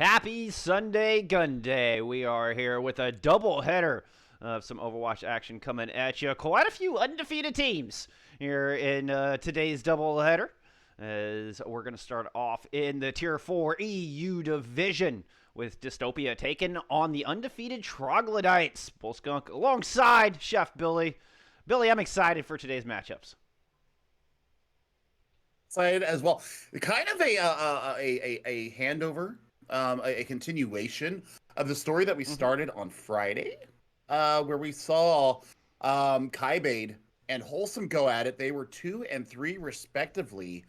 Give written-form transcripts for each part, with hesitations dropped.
Happy Sunday Gun Day. We are here with a double header of some Overwatch action coming at you. Quite a few undefeated teams here in today's double header, as we're going to start off in the Tier 4 EU division with Dystopia taking on the undefeated Troglodytes. Bullskunk alongside Chef Billy. Billy, I'm excited for today's matchups. Excited as well. Kind of a handover, a continuation of the story that we started on Friday, where we saw Kybade and Wholesome go at it. They were 2 and 3 respectively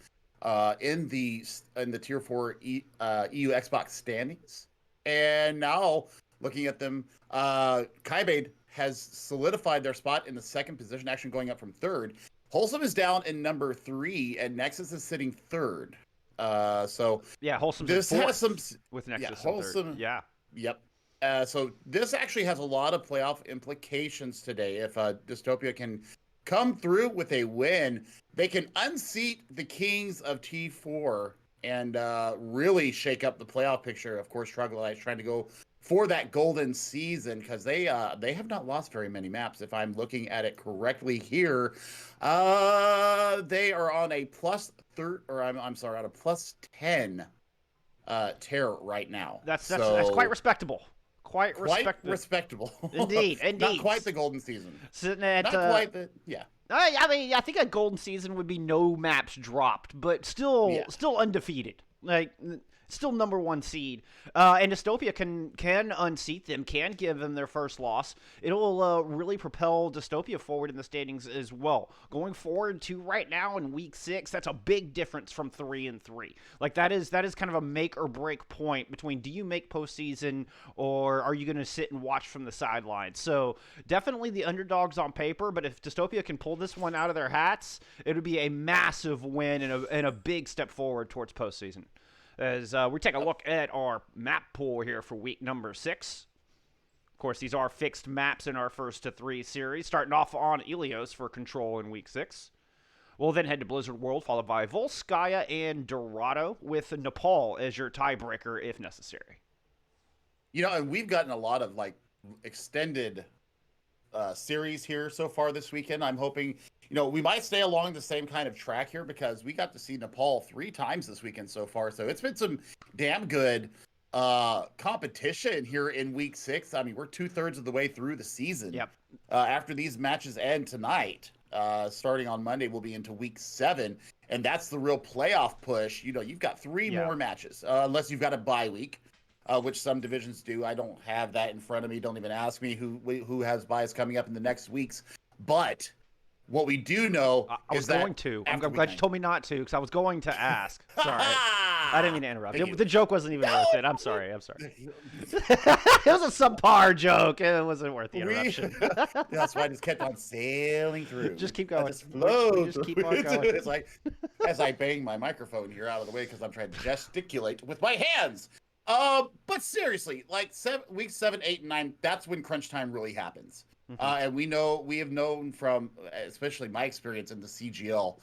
in the Tier 4 EU Xbox standings. And now looking at them, Kybade has solidified their spot in the second position, actually going up from third. Wholesome is down in number 3, and Nexus is sitting third. So yeah, Wholesome. This has some with Nexus. Yeah, Wholesome. Third. Yeah. Yep. So this actually has a lot of playoff implications today. If Dystopia can come through with a win, they can unseat the Kings of T4 and really shake up the playoff picture. Of course, Troglodytes trying to go for that golden season because they have not lost very many maps. If I'm looking at it correctly here, they are on a on a plus 10 tear right now. That's quite respectable. Quite respectable. Indeed. Not quite the golden season. Sitting at not quite the I mean, I think a golden season would be no maps dropped, but still undefeated. Like, still number 1 seed. And Dystopia can unseat them, can give them their first loss. It'll really propel Dystopia forward in the standings as well. Going forward to right now in week 6, that's a big difference from 3 and 3. Like, that is kind of a make or break point between, do you make postseason or are you going to sit and watch from the sidelines? So definitely the underdogs on paper, but if Dystopia can pull this one out of their hats, it would be a massive win and a big step forward towards postseason. As we take a look at our map pool here for week number 6. Of course, these are fixed maps in our first to 3 series, starting off on Ilios for Control in week 6. We'll then head to Blizzard World, followed by Volskaya and Dorado, with Nepal as your tiebreaker if necessary. You know, and we've gotten a lot of extended series here so far this weekend. I'm hoping, we might stay along the same kind of track here because we got to see Nepal 3 times this weekend so far. So it's been some damn good competition here in week 6. I mean, we're 2/3 of the way through the season. Yep. After these matches end tonight, starting on Monday, we'll be into week 7. And that's the real playoff push. You've got 3 more matches, unless you've got a bye week. Which some divisions do. I don't have that in front of me. Don't even ask me who has buys coming up in the next weeks. But what we do know is that I'm glad you told me not to, because I was going to ask. Sorry, I didn't mean to interrupt. The joke wasn't even worth it. I'm sorry. It was a subpar joke. It wasn't worth the interruption. That's why I just kept on sailing through. Just keep going. Just flow. Just keep on going. It's like as I bang my microphone here out of the way because I'm trying to gesticulate with my hands. But seriously, weeks 7, 8, and 9, that's when crunch time really happens. And we have known from, especially my experience in the CGL,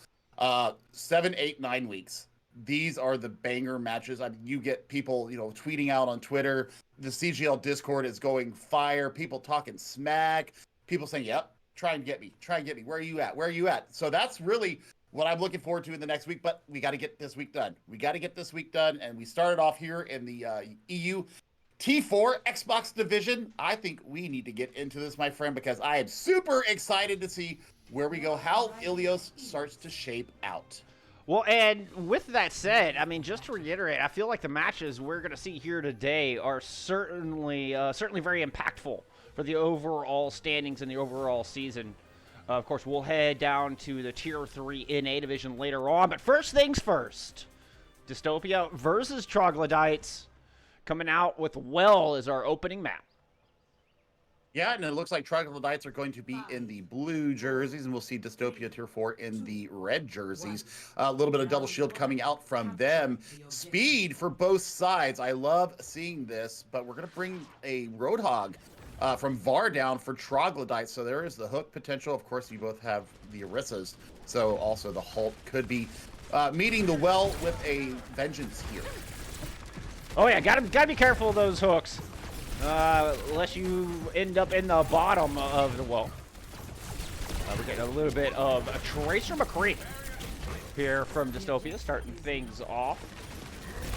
7, 8, 9 weeks. These are the banger matches. I mean, you get people, tweeting out on Twitter. The CGL Discord is going fire. People talking smack. People saying, "Yep, try and get me. Where are you at? So that's really what I'm looking forward to in the next week, but we got to get this week done. And we started off here in the EU T4 Xbox division. I think we need to get into this, my friend, because I am super excited to see where we go, how Ilios starts to shape out. Well, and with that said, I mean, just to reiterate, I feel like the matches we're going to see here today are certainly very impactful for the overall standings and the overall season. Of course, we'll head down to the Tier 3 NA division later on. But first things first, Dystopia versus Troglodytes coming out with Well as our opening map. Yeah, and it looks like Troglodytes are going to be in the blue jerseys, and we'll see Dystopia Tier 4 in the red jerseys. A little bit of double shield coming out from them. Speed for both sides. I love seeing this, but we're going to bring a Roadhog from VAR down for Troglodytes. So there is the hook potential. Of course, you both have the Orissas. So also the Hulk could be meeting the Well with a vengeance here. Oh yeah, gotta be careful of those hooks. Unless you end up in the bottom of the well. We're getting a little bit of a Tracer McCree here from Dystopia, starting things off.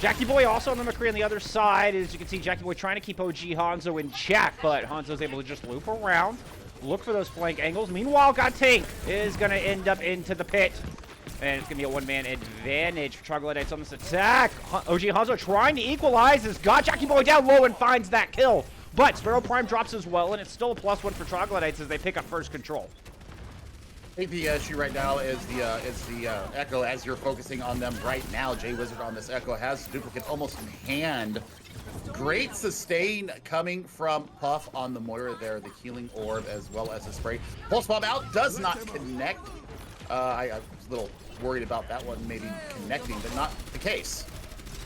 Jackie Boy also on the McCree on the other side. As you can see, Jackie Boy trying to keep OG Hanzo in check, but Hanzo's able to just loop around, look for those flank angles. Meanwhile, Tank is going to end up into the pit. And it's going to be a one-man advantage for Troglodytes on this attack. OG Hanzo trying to equalize. Has got Jackie Boy down low and finds that kill. But Sparrow Prime drops as well, and it's still a +1 for Troglodytes as they pick up first control. I think the issue right now is the Echo. As you're focusing on them right now, Jay Wizard on this Echo has duplicate almost in hand. Great sustain coming from Puff on the Moira there, the healing orb as well as the spray. Pulse Bomb out does not connect. I was a little worried about that one maybe connecting, but not the case.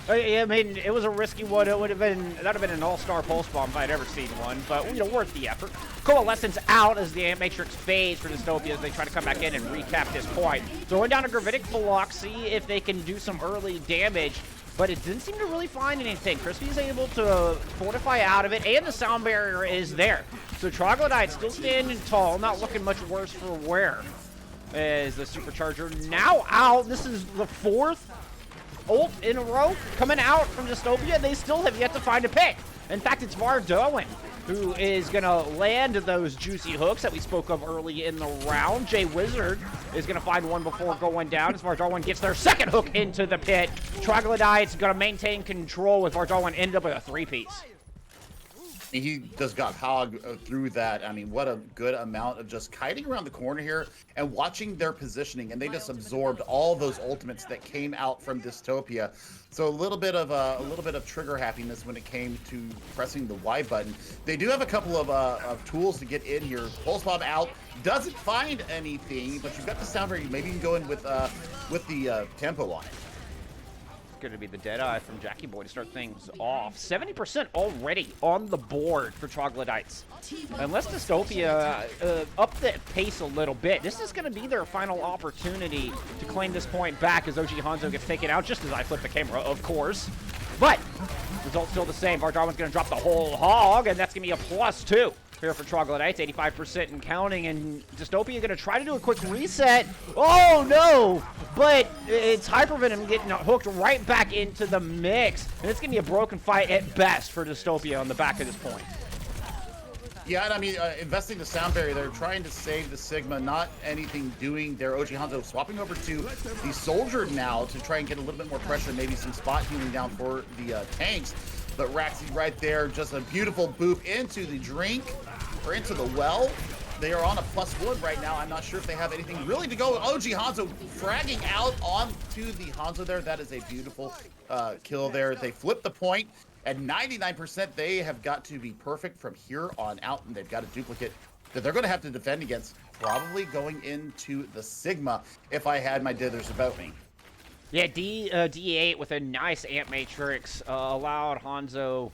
I mean, it was a risky one. It would have been, that would have been an all-star pulse bomb if I'd ever seen one, but, you know, worth the effort. Coalescence out as the Matrix fades for Dystopia as they try to come back in and recap this point. Throwing down a Gravitic Block, see if they can do some early damage, but it didn't seem to really find anything. Crispy's able to fortify out of it, and the sound barrier is there. So Troglodyte still standing tall, not looking much worse for wear. As the Supercharger now out. This is the 4th ult in a row coming out from Dystopia. They still have yet to find a pick. In fact, it's Vardoin who is going to land those juicy hooks that we spoke of early in the round. Jay Wizard is going to find one before going down as Vardoin gets their second hook into the pit. Troglodytes going to maintain control with Vardoin end up with a 3-piece. He just got hog through that. I mean, what a good amount of just kiting around the corner here and watching their positioning, and they just absorbed all those ultimates that came out from Dystopia. So a little bit of trigger happiness when it came to pressing the Y button. They do have a couple of tools to get in here. Pulse Bomb out, doesn't find anything, but you've got the sound barrier. Maybe you can go in with the tempo line. Going to be the Deadeye from Jackie Boy to start things off. 70% already on the board for Troglodytes. Unless Dystopia up the pace a little bit, this is going to be their final opportunity to claim this point back as OG Hanzo gets taken out, just as I flip the camera, of course. But result's still the same. Vardarwin's going to drop the whole hog, and that's going to be a +2 here for Troglodytes, 85% and counting, and Dystopia going to try to do a quick reset. Oh no! But it's Hypervenom getting hooked right back into the mix, and it's going to be a broken fight at best for Dystopia on the back of this point. Yeah, and I mean, investing the sound barrier, they're trying to save the Sigma, not anything doing their OG Hanzo, swapping over to the Soldier now to try and get a little bit more pressure, maybe some spot healing down for the tanks. But Raxi right there, just a beautiful boop into the drink, or into the well. They are on a +1 right now. I'm not sure if they have anything really to go. OG Hanzo fragging out onto the Hanzo there. That is a beautiful kill there. They flip the point. At 99%, they have got to be perfect from here on out, and they've got a duplicate that they're going to have to defend against, probably going into the Sigma if I had my dithers about me. Yeah, D8 with a nice Amp Matrix allowed Hanzo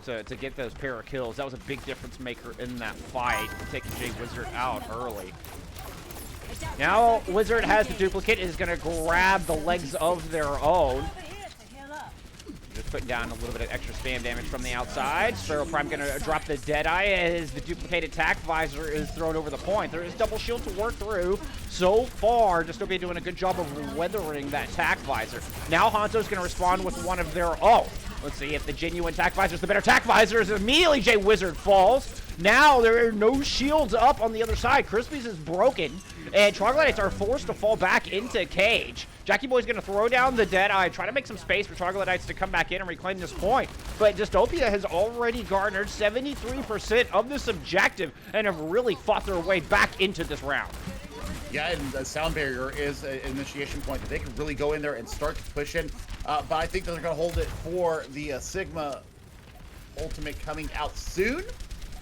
to get those pair of kills. That was a big difference maker in that fight, taking Jay Wizard out early. Now Wizard has the duplicate, is going to grab the legs of their own. Just putting down a little bit of extra spam damage from the outside. Sparrow Prime going to drop the Deadeye as the duplicated attack visor is thrown over the point. There is double shield to work through. So far, Dystopia doing a good job of weathering that attack visor. Now Hanzo's going to respond with one of their own. Let's see if the genuine attack visor is the better attack visor as immediately Jay Wizard falls. Now there are no shields up on the other side. Crispy's is broken, and Troglodytes are forced to fall back into cage. Jackie Boy's going to throw down the Deadeye, try to make some space for Troglodytes to come back in and reclaim this point. But Dystopia has already garnered 73% of this objective and have really fought their way back into this round. Yeah, and the sound barrier is an initiation point that they can really go in there and start to push in. But I think that they're going to hold it for the Sigma ultimate coming out soon.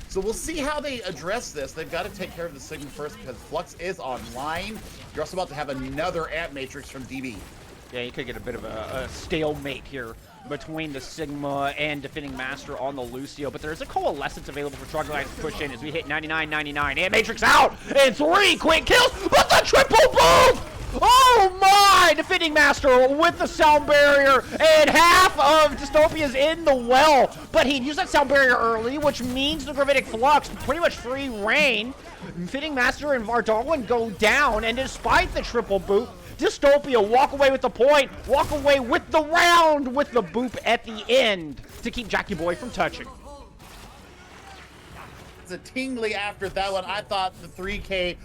So we'll see how they address this. They've got to take care of the Sigma first because Flux is online. You're also about to have another Amp Matrix from DB. Yeah, you could get a bit of a stalemate here between the Sigma and Defending Master on the Lucio, but there's a Coalescence available for Troglodytes to push in as we hit 99-99. Amp Matrix out, and 3 quick kills, but the triple boom! Oh my! Defending Master with the sound barrier, and half of Dystopia's in the well. But he used that sound barrier early, which means the Gravitic Flux pretty much free reign. Fitting Master and Vardalwin go down, and despite the triple boop, Dystopia walk away with the point, walk away with the round with the boop at the end to keep Jackie Boy from touching. It's a tingly after that one. I thought the 3K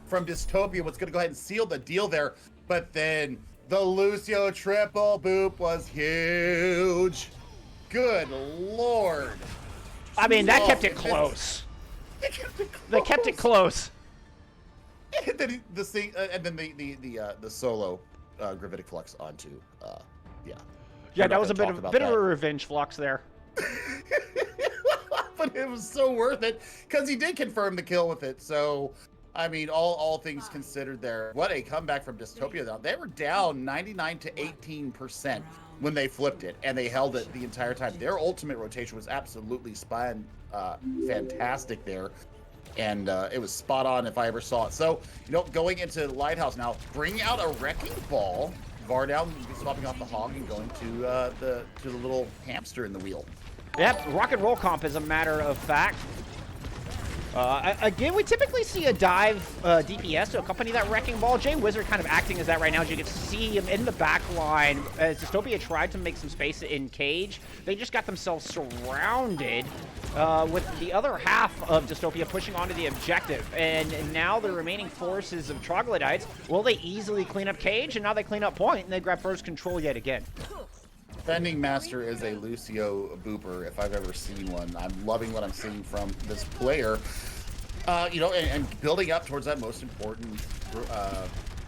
from Dystopia was going to go ahead and seal the deal there, but then the Lucio triple boop was huge. Good Lord. I mean, that kept it close. They kept it close. And then the solo Gravitic Flux onto yeah, that was a bit of a revenge flux there. But it was so worth it because he did confirm the kill with it. So I mean, all things considered there, what a comeback from Dystopia though. They were down 99 to 18% when they flipped it, and they held it the entire time. Their ultimate rotation was absolutely fantastic there. And it was spot on if I ever saw it. So, you know, going into Lighthouse now, bringing out a Wrecking Ball. Vardown swapping off the Hog and going to the little hamster in the wheel. Yep, rock and roll comp as a matter of fact. Again, we typically see a dive DPS to accompany that Wrecking Ball. Jay Wizard kind of acting as that right now, as you can see him in the back line. As Dystopia tried to make some space in Cage, they just got themselves surrounded with the other half of Dystopia pushing onto the objective. And now the remaining forces of Troglodytes, well, they easily clean up Cage, and now they clean up Point, and they grab first control yet again. Defending Master is a Lucio booper, if I've ever seen one. I'm loving what I'm seeing from this player. You know, and building up towards that most important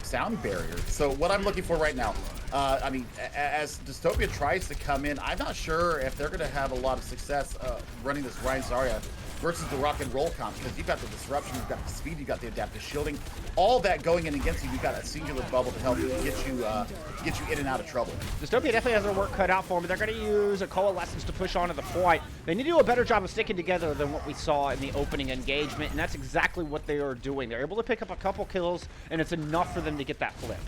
sound barrier. So what I'm looking for right now, I mean, as Dystopia tries to come in, I'm not sure if they're going to have a lot of success running this Ryan Zarya versus the rock and roll comp, because you've got the disruption, you've got the speed, you've got the adaptive shielding, all that going in against you. You've got a singular bubble to help you get you in and out of trouble. Dystopia definitely has their work cut out for them, but they're going to use a Coalescence to push onto the point. They need to do a better job of sticking together than what we saw in the opening engagement, and that's exactly what they are doing. They're able to pick up a couple kills, and it's enough for them to get that flip.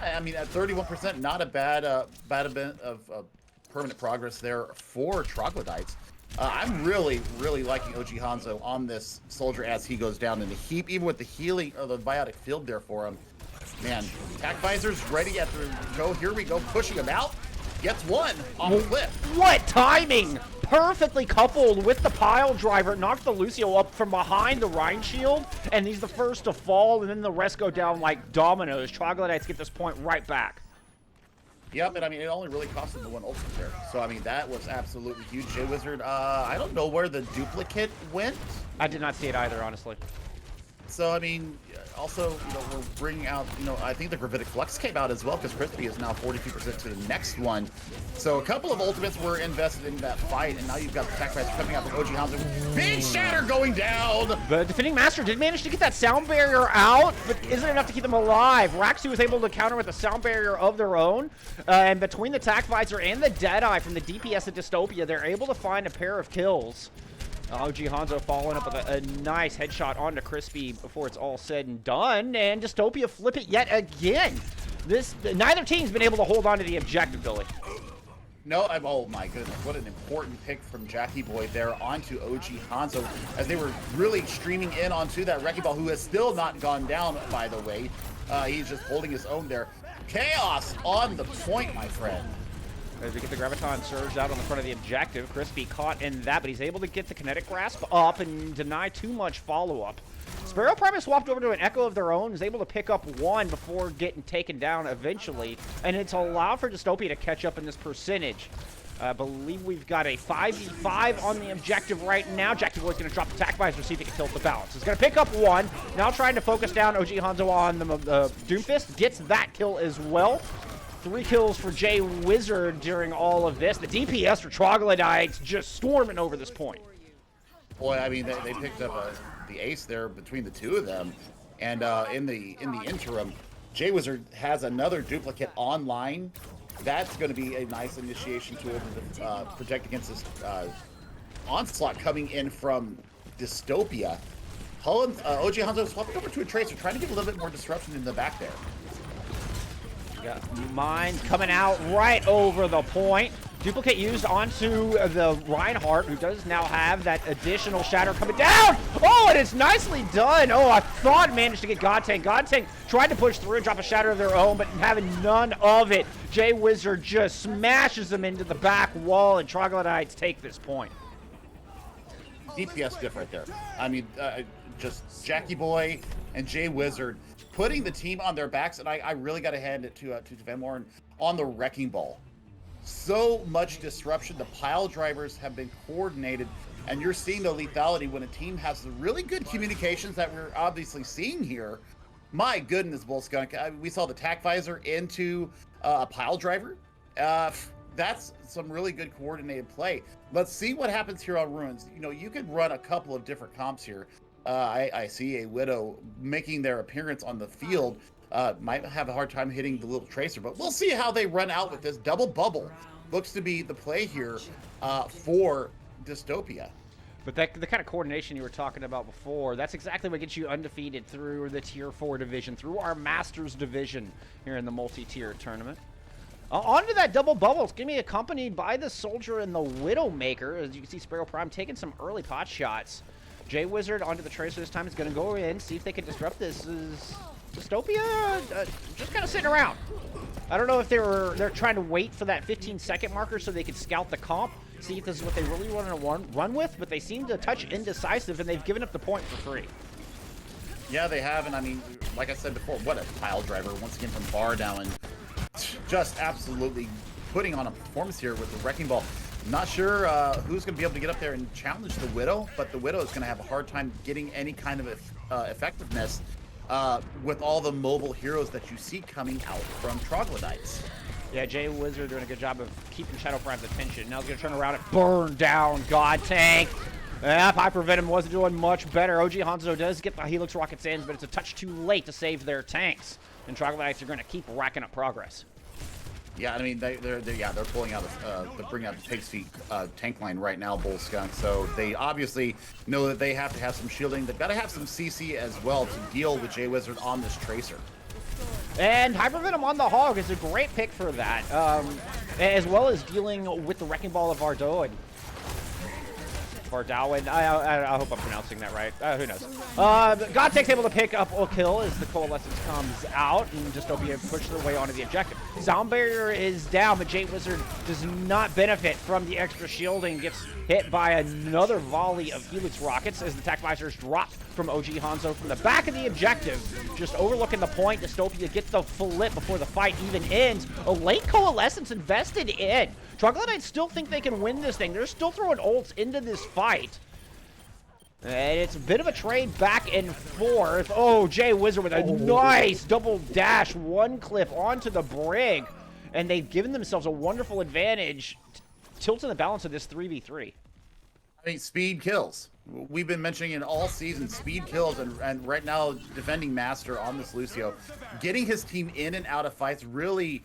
I mean, at 31%, not a bad event of permanent progress there for Troglodytes. I'm really liking OG Hanzo on this soldier as he goes down in the heap, even with the healing of the biotic field there for him. Man, attack visors ready after go. Here we go, pushing him out. Gets one on the cliff. What timing! Perfectly coupled with the pile driver, knocked the Lucio up from behind the Rhine shield, and he's the first to fall, and then the rest go down like dominoes. Troglodytes get this point right back. Yep, and I mean, it only really cost him the one ultimate there. So, I mean, that was absolutely huge. Jay Wizard, I don't know where the duplicate went. I did not see it either, honestly. So, I mean, also, you know, we're bringing out, you know, I think the Gravitic Flux came out as well, because Crispy is now 42% to the next one. So, a couple of ultimates were invested in that fight, and now you've got the attack fights coming out from OG Hanzo. Big shatter going down! The defending Master did manage to get that sound barrier out, but isn't enough to keep them alive. Raxu was able to counter with a sound barrier of their own, and between the attack visor and the Deadeye from the DPS of Dystopia, they're able to find a pair of kills. OG Hanzo following up with a nice headshot onto Crispy before it's all said and done, and Dystopia flip it yet again. Neither team's been able to hold on to the objective, Billy. No, oh my goodness, what an important pick from Jackie Boy there onto OG Hanzo, as they were really streaming in onto that Wrecking Ball, who has still not gone down, by the way. He's just holding his own there. Chaos on the point, my friend. As we get the Graviton surged out on the front of the objective, Crispy caught in that, but he's able to get the kinetic grasp up and deny too much follow-up. Sparrow Prime has swapped over to an Echo of their own, is able to pick up one before getting taken down eventually, and it's allowed for Dystopia to catch up in this percentage. I believe we've got a 5v5 on the objective right now. Jackie Boy's going to drop the attack visor, see if he can tilt the balance. He's going to pick up one, now trying to focus down OG Hanzo on the Doomfist, gets that kill as well. 3 kills for Jay Wizard during all of this. The DPS for Troglodytes just storming over this point. Boy, I mean, they picked up the ace there between the two of them. And in the interim, Jay Wizard has another duplicate online. That's going to be a nice initiation tool to protect against this onslaught coming in from Dystopia. OG Hanzo swapping over to a Tracer, trying to give a little bit more disruption in the back there. Got Mine coming out right over the point. Duplicate used onto the Reinhardt, who does now have that additional shatter coming down. Oh, and it's nicely done. Oh, I thought managed to get Godtank. Godtank tried to push through and drop a shatter of their own, but having none of it. Jay Wizard just smashes them into the back wall, and Troglodytes take this point. DPS diff right there. I mean, just Jackie Boy and Jay Wizard putting the team on their backs, and I really got to hand it to Van Moren on the wrecking ball. So much disruption. The pile drivers have been coordinated, and you're seeing the lethality when a team has the really good communications that we're obviously seeing here. My goodness, Bullskunk. We saw the tack visor into a pile driver. That's some really good coordinated play. Let's see what happens here on Ruins. You know, you could run a couple of different comps here. I see a Widow making their appearance on the field. Might have a hard time hitting the little Tracer, but we'll see how they run out with this double bubble. Looks to be the play here for Dystopia. But the kind of coordination you were talking about before, that's exactly what gets you undefeated through the Tier 4 division, through our Masters division here in the multi-tier tournament. Onto that double bubble. It's going to be accompanied by the Soldier and the Widowmaker. As you can see, Sparrow Prime taking some early pot shots. Jay Wizard onto the Tracer this time is going to go in, see if they can disrupt this. Is Dystopia just kind of sitting around. I don't know if they're trying to wait for that 15-second marker so they could scout the comp, see if this is what they really want to run with, but they seem to touch indecisive, and they've given up the point for free. Yeah, they have, and I mean, like I said before, what a pile driver once again from Bar down, and just absolutely putting on a performance here with the wrecking ball. Not sure who's going to be able to get up there and challenge the Widow, but the Widow is going to have a hard time getting any kind of effectiveness with all the mobile heroes that you see coming out from Troglodytes. Yeah, Jay Wizard doing a good job of keeping Shadow Prime's attention. Now he's going to turn around and burn down Godtank. Hyper Venom wasn't doing much better. OG Hanzo does get the Helix Rocket Sands, but it's a touch too late to save their tanks. And Troglodytes are going to keep racking up progress. Yeah, I mean, they're pulling out, they're bringing out the Pig's Feet tank line right now, Bullskunk. So they obviously know that they have to have some shielding. They've got to have some CC as well to deal with Jay Wizard on this Tracer. And Hyper Venom on the Hog is a great pick for that, as well as dealing with the Wrecking Ball of Vardoin. Vardoin. I hope I'm pronouncing that right. Who knows? Godtank's able to pick up a kill as the Coalescence comes out, and Dystopia pushes their way onto the objective. Sound Barrier is down, but Jay Wizard does not benefit from the extra shielding. Gets hit by another volley of Helix Rockets as the attack visors drop from OG Hanzo from the back of the objective. Just overlooking the point. Dystopia gets the flip before the fight even ends. A late Coalescence invested in. Troglodytes still think they can win this thing. They're still throwing ults into this fight. And it's a bit of a trade back and forth. Oh, Jay Wizard with a nice double dash, one clip onto the brig. And they've given themselves a wonderful advantage, tilting the balance of this 3v3. I mean, speed kills. We've been mentioning in all seasons, speed kills, and right now, defending Master on this Lucio, getting his team in and out of fights, really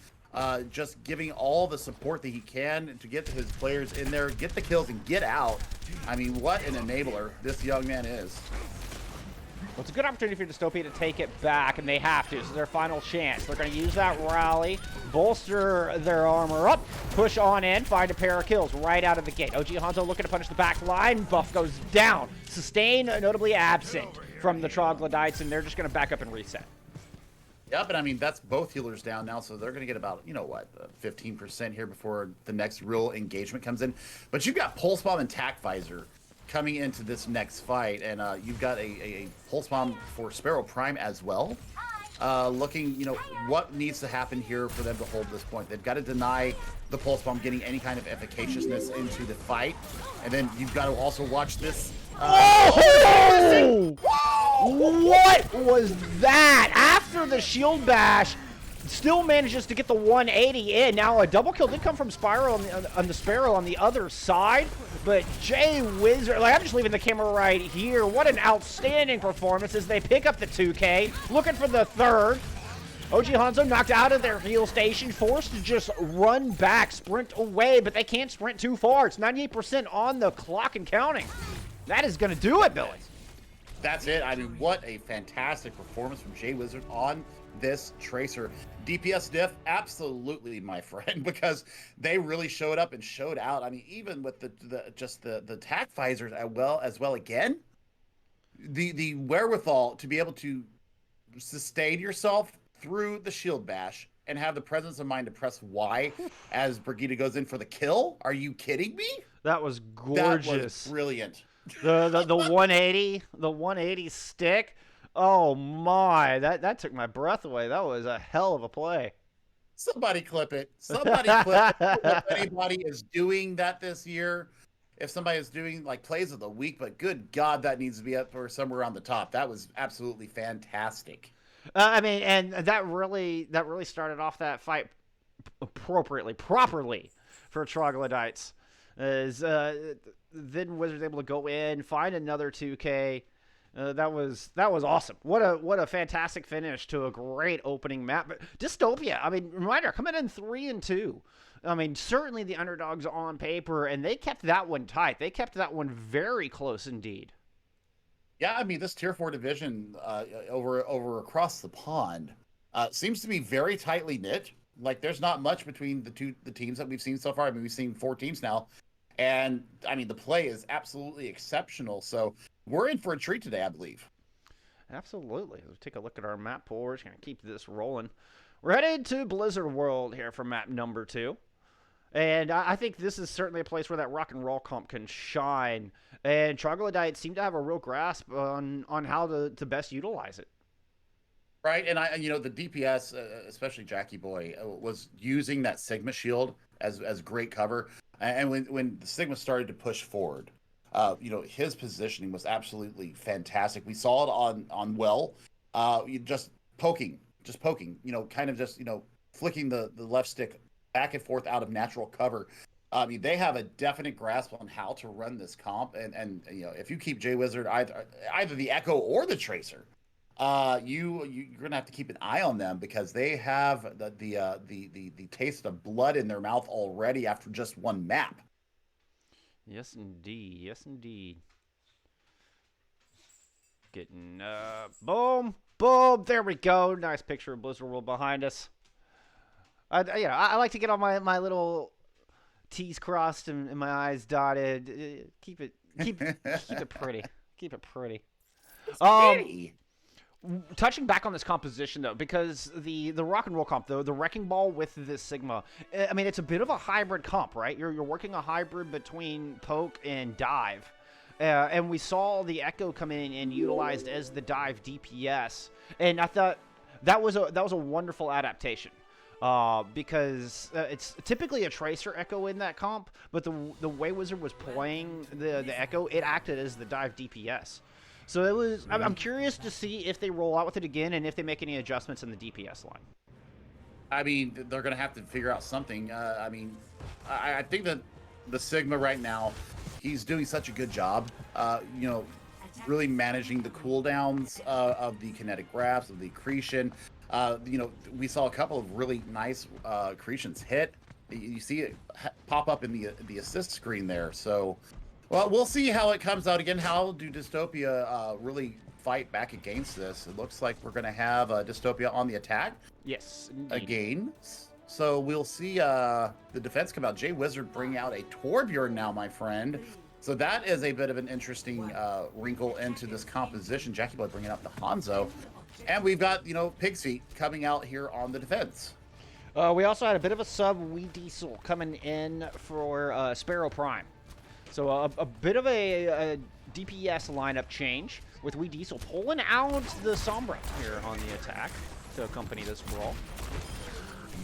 just giving all the support that he can to get his players in there, get the kills, and get out. I mean, what an enabler this young man is. Well, it's a good opportunity for Dystopia to take it back, and they have to. This is their final chance. They're going to use that rally, bolster their armor up, push on in, find a pair of kills right out of the gate. OG Hanzo looking to punish the back line. Buff goes down. Sustain notably absent from the Troglodytes, and they're just going to back up and reset. Yeah, but I mean, that's both healers down now, so they're going to get about, 15% here before the next real engagement comes in. But you've got Pulse Bomb and Tack Visor coming into this next fight, and you've got a Pulse Bomb for Sparrow Prime as well. Looking, what needs to happen here for them to hold this point. They've got to deny the Pulse Bomb getting any kind of efficaciousness into the fight, and then you've got to also watch this. What was that? After the shield bash, still manages to get the 180 in. Now a double kill did come from Spyro on the Sparrow on the other side, but Jay Wizard, I'm just leaving the camera right here. What an outstanding performance as they pick up the 2K, looking for the third. OG Hanzo knocked out of their heal station, forced to just run back, sprint away, but they can't sprint too far. It's 98% on the clock and counting. That is going to do it, Billy. that's it. I mean, what a fantastic performance from Jay Wizard on this Tracer. DPS diff, absolutely, my friend, because they really showed up and showed out. I mean, even with the tac visors as well again, the wherewithal to be able to sustain yourself through the shield bash and have the presence of mind to press Y as Brigitte goes in for the kill. Are you kidding me? That was gorgeous. That was brilliant. The 180 stick. Oh my, that took my breath away. That was a hell of a play. Somebody clip it. Somebody clip it. If anybody is doing that this year, if somebody is doing like plays of the week, but good God, that needs to be up or somewhere on the top. That was absolutely fantastic. I mean, and that really started off that fight properly for Troglodytes. As then Wizards able to go in, find another 2K. That was awesome. What a fantastic finish to a great opening map. But Dystopia, I mean, reminder, coming in 3-2. I mean, certainly the underdogs on paper, and they kept that one tight. They kept that one very close indeed. Yeah, I mean, this Tier 4 division over across the pond seems to be very tightly knit. Like, there's not much between the teams that we've seen so far. I mean, we've seen 4 teams now. And, I mean, the play is absolutely exceptional. So we're in for a treat today, I believe. Absolutely. Let's take a look at our map pool. We're just going to keep this rolling. We're headed to Blizzard World here for map number 2. And I think this is certainly a place where that rock and roll comp can shine. And Troglodytes seem to have a real grasp on how to best utilize it. Right, and the DPS, especially Jackie Boy, was using that Sigma shield as great cover. And when the Sigma started to push forward, his positioning was absolutely fantastic. We saw it on Well, just poking, kind of just flicking the left stick back and forth out of natural cover. I mean, they have a definite grasp on how to run this comp, and if you keep Jay Wizard either the Echo or the Tracer, you're gonna have to keep an eye on them because they have the taste of blood in their mouth already after just one map. Yes, indeed. Yes, indeed. Getting boom, boom. There we go. Nice picture of Blizzard World behind us. I like to get all my little T's crossed and my I's dotted. Keep it pretty. Keep it pretty. Touching back on this composition, though, because the rock and roll comp, though, the Wrecking Ball with this Sigma, I mean, it's a bit of a hybrid comp, right? You're working a hybrid between poke and dive. And we saw the Echo come in and utilized as the dive DPS. And I thought that was a wonderful adaptation. Because it's typically a Tracer Echo in that comp, but the way Wizard was playing the Echo, it acted as the dive DPS. So it was. I'm curious to see if they roll out with it again and if they make any adjustments in the DPS line. I mean, they're going to have to figure out something. I think that the Sigma right now, he's doing such a good job. Really managing the cooldowns of the kinetic grabs, of the accretion. We saw a couple of really nice accretions hit. You see it pop up in the assist screen there. So. Well, we'll see how it comes out again. How do Dystopia really fight back against this? It looks like we're going to have Dystopia on the attack. Yes, indeed. Again. So we'll see the defense come out. Jay Wizard bring out a Torbjorn now, my friend. So that is a bit of an interesting wrinkle into this composition. Jackie Boy bringing out the Hanzo. And we've got, Pig's Feet coming out here on the defense. We also had a bit of a sub Wee Diesel coming in for Sparrow Prime. So a bit of a DPS lineup change with Wee Diesel pulling out the Sombra here on the attack to accompany this brawl.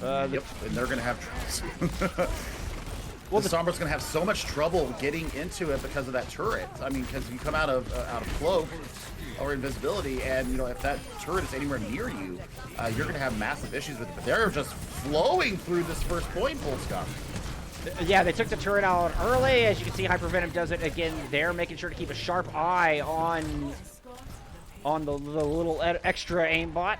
Yep, and they're going to have trouble. Well, the Sombra's going to have so much trouble getting into it because of that turret. I mean, because you come out of cloak or invisibility, and if that turret is anywhere near you, you're going to have massive issues with it. But they're just flowing through this first point, Full Scum. Yeah, they took the turret out early. As you can see, Hypervenom does it again there, making sure to keep a sharp eye on the little extra aimbot.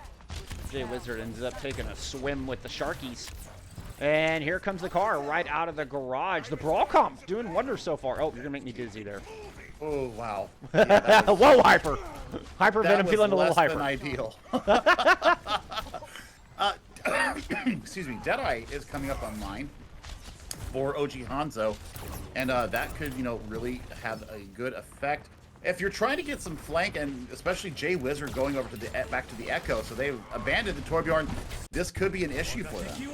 Jay Wizard ends up taking a swim with the Sharkies. And here comes the car right out of the garage. The Brawl comp doing wonders so far. Oh, you're going to make me dizzy there. Oh, wow. Yeah, Whoa, Hyper. Hyper Venom feeling a little hyper. Than ideal. Excuse me. Deadeye is coming up online for OG Hanzo, and that could, really have a good effect. If you're trying to get some flank, and especially Jay Wizard going over to back to the Echo, so they've abandoned the Torbjorn, this could be an issue for them.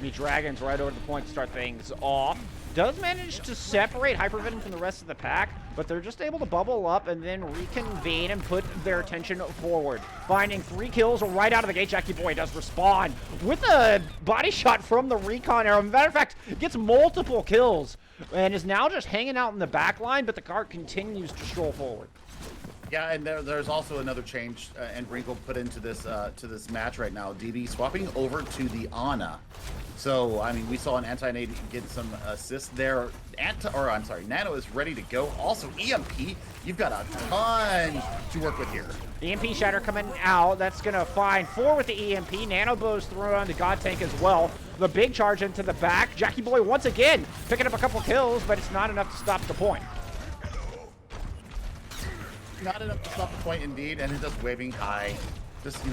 The Dragons right over the point to start things off. Does manage to separate Hyper Venom from the rest of the pack, but they're just able to bubble up and then reconvene and put their attention forward. Finding 3 kills right out of the gate. Jackie Boy does respond with a body shot from the recon arrow. Matter of fact, gets multiple kills and is now just hanging out in the back line, but the cart continues to stroll forward. Yeah, and there's also another change and wrinkle put into this match right now. DB swapping over to the Ana. So, I mean, we saw an Anti-Nade get some assists there. Nano is ready to go. Also, EMP, you've got a ton to work with here. EMP Shatter coming out. That's going to find 4 with the EMP. Nano Bow's thrown on the God Tank as well. The big charge into the back. Jackie Boy once again picking up a couple kills, but it's not enough to stop the point. Not enough to stop the point, indeed, and it's just waving high. Just,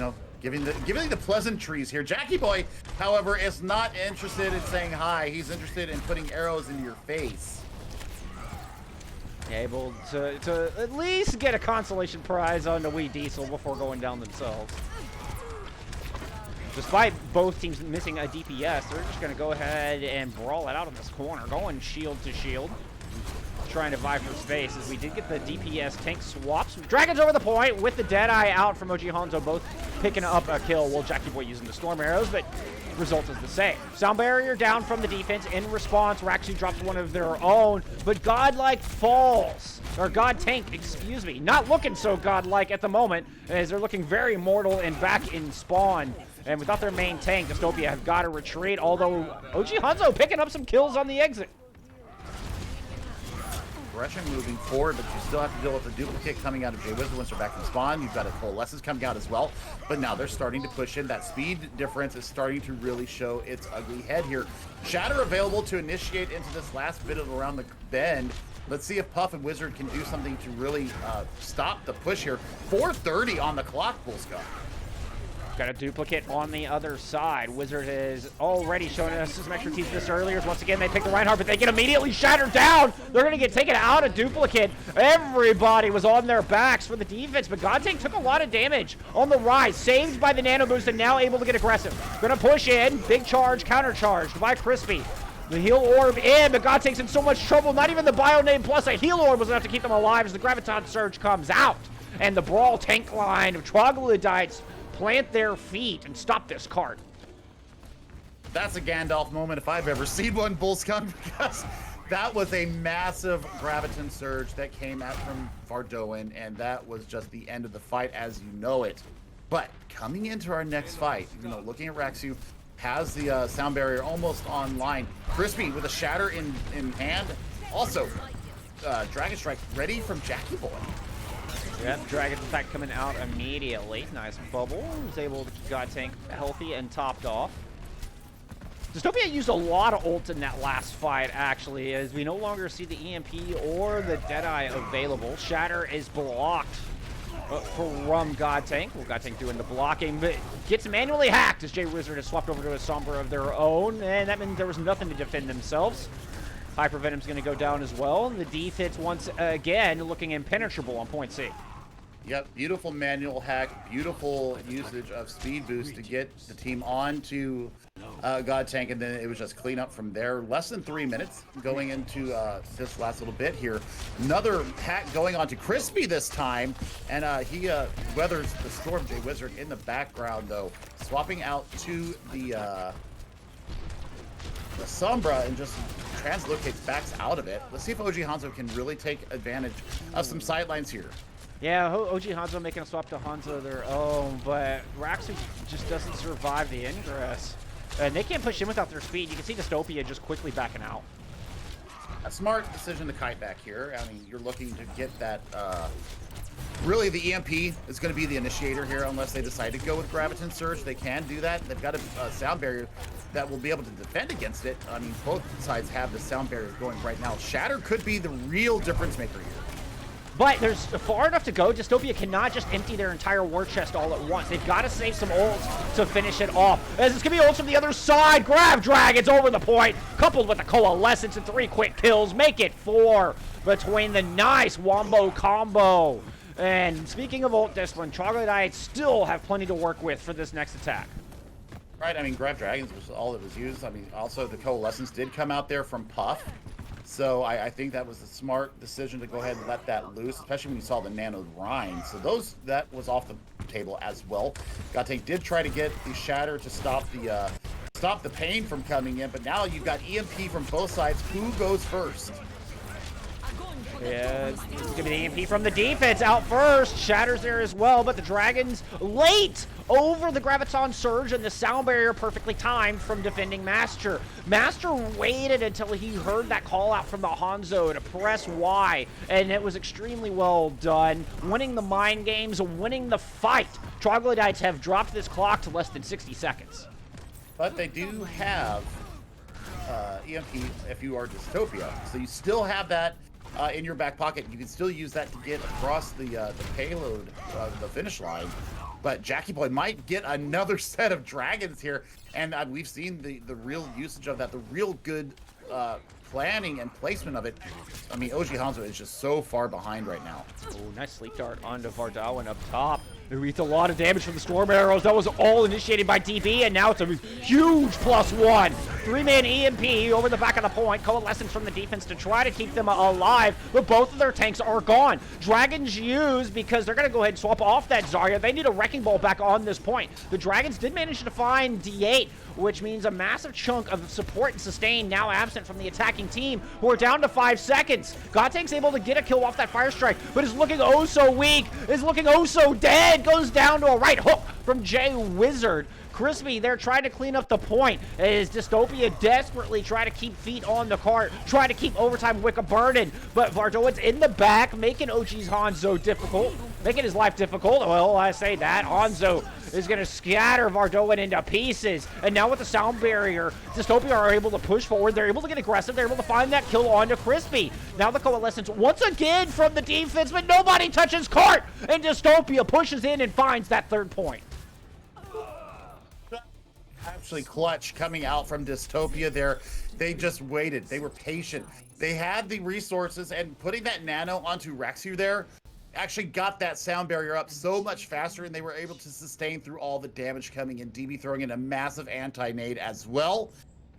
giving the pleasantries here. Jackie Boy, however, is not interested in saying hi. He's interested in putting arrows in your face. Able to at least get a consolation prize on the Wee Diesel before going down themselves. Despite both teams missing a DPS, they're just going to go ahead and brawl it out in this corner, going shield to shield. Trying to vie for space as we did get the DPS tank swaps. Dragons over the point with the Deadeye out from OG Hanzo, both picking up a kill while Jackie Boy using the storm arrows, but result is the same. Sound barrier down from the defense. In response, Raxu drops one of their own, but Godlike falls. Or God Tank, excuse me. Not looking so godlike at the moment, as they're looking very mortal and back in spawn. And without their main tank, Dystopia have got to retreat, although OG Hanzo picking up some kills on the exit. Aggression moving forward, but you still have to deal with the duplicate coming out of Jay Wizard once they're back in spawn. You've got a Coalescence coming out as well, but now they're starting to push in. That speed difference is starting to really show its ugly head here. Shatter available to initiate into this last bit of around the bend. Let's see if Puff and Wizard can do something to really stop the push here. 4:30 on the clock, Bullscott. Got a duplicate on the other side. Wizard has already shown us some expertise this earlier. Once again, they pick the Reinhardt, but they get immediately shattered down. They're going to get taken out of duplicate. Everybody was on their backs for the defense, but Godtank took a lot of damage on the rise. Saved by the nano boost and now able to get aggressive. Going to push in. Big charge, counter charged by Crispy. The heal orb in, but Godtank's in so much trouble. Not even the bio name plus a heal orb was enough to keep them alive as the Graviton Surge comes out. And the Brawl tank line of Troglodytes plant their feet and stop this cart. That's a Gandalf moment if I've ever seen one, Bullscott, because that was a massive Graviton Surge that came out from Vardoin, and that was just the end of the fight as you know it. But coming into our next fight, looking at Raxu, has the sound barrier almost online. Crispy with a shatter in hand. Also, Dragon Strike ready from Jackie Boy. Yep, Dragon's attack coming out immediately. Nice bubble. Was able to keep God Tank healthy and topped off. Dystopia used a lot of ults in that last fight, actually, as we no longer see the EMP or the Deadeye available. Shatter is blocked from God Tank. Well, God Tank doing the blocking, but gets manually hacked as Jay Wizard has swapped over to a Sombra of their own, and that means there was nothing to defend themselves. Hyper Venom's going to go down as well. The defense once again looking impenetrable on point C. Yep, beautiful manual hack, beautiful usage of speed boost to get the team on to God Tank, and then it was just clean up from there. Less than 3 minutes going into this last little bit here. Another hack going on to Crispy this time, and he weathers the storm. Jay Wizard in the background, though, swapping out to the Sombra and just translocates backs out of it. Let's see if OG Hanzo can really take advantage of some sidelines here. Yeah, OG Hanzo making a swap to Hanzo of their own, but Raxu just doesn't survive the ingress. And they can't push in without their speed. You can see Dystopia just quickly backing out. A smart decision to kite back here. I mean, you're looking to get that... Really, the EMP is going to be the initiator here unless they decide to go with Graviton Surge. They can do that. They've got a sound barrier that will be able to defend against it. I mean, both sides have the sound barrier going right now. Shatter could be the real difference maker here. But there's far enough to go. Dystopia cannot just empty their entire war chest all at once. They've got to save some ults to finish it off. As it's going to be ults from the other side. Grab Dragons over the point, coupled with the Coalescence and 3 quick kills. Make it 4 between the nice Wombo combo. And speaking of ult discipline, Troglodytes still have plenty to work with for this next attack. Right, I mean, Grab Dragons was all that was used. I mean, also the Coalescence did come out there from Puff. So I think that was a smart decision to go ahead and let that loose, especially when you saw the nanoed Rhine. So that was off the table as well. Gateng did try to get the Shatter to stop the pain from coming in, but now you've got EMP from both sides. Who goes first? Yeah, it's going to be the EMP from the defense out first. Shatter's there as well, but the Dragons late over the Graviton Surge, and the sound barrier perfectly timed from defending Master. Master waited until he heard that call out from the Hanzo to press Y, and it was extremely well done. Winning the mind games, winning the fight. Troglodytes have dropped this clock to less than 60 seconds. But they do have EMP if you are Dystopia, so you still have that in your back pocket. You can still use that to get across the payload, the finish line. But Jackie Boy might get another set of dragons here, and we've seen the real usage of that, the real good planning and placement of it. I mean, OG Hanzo is just so far behind right now. Oh, nice sleep dart onto Vardawan up top. It wreaked a lot of damage from the Storm Arrows. That was all initiated by DB, and now it's a huge +1. 3-man EMP over the back of the point. Coalescence from the defense to try to keep them alive, but both of their tanks are gone. Dragons use, because they're going to go ahead and swap off that Zarya. They need a Wrecking Ball back on this point. The Dragons did manage to find D8, which means a massive chunk of support and sustain now absent from the attacking team, who are down to 5 seconds. Gateng's able to get a kill off that Fire Strike, but is looking oh so weak, is looking oh so dead. Goes down to a right hook from Jay Wizard. Crispy, they're trying to clean up the point as Dystopia desperately try to keep feet on the cart, try to keep overtime Wicca burning, but Vardowan's in the back, making OG's Hanzo difficult, making his life difficult. Well, I say that. Hanzo is going to scatter Vardowan into pieces, and now with the sound barrier, Dystopia are able to push forward. They're able to get aggressive. They're able to find that kill onto Crispy. Now the Coalescence once again from the defense, but nobody touches cart, and Dystopia pushes in and finds that 3rd point. Actually clutch coming out from Dystopia there. They just waited. They were patient. They had the resources, and putting that nano onto Rexu there actually got that sound barrier up so much faster, and they were able to sustain through all the damage coming in. DB throwing in a massive anti-nade as well.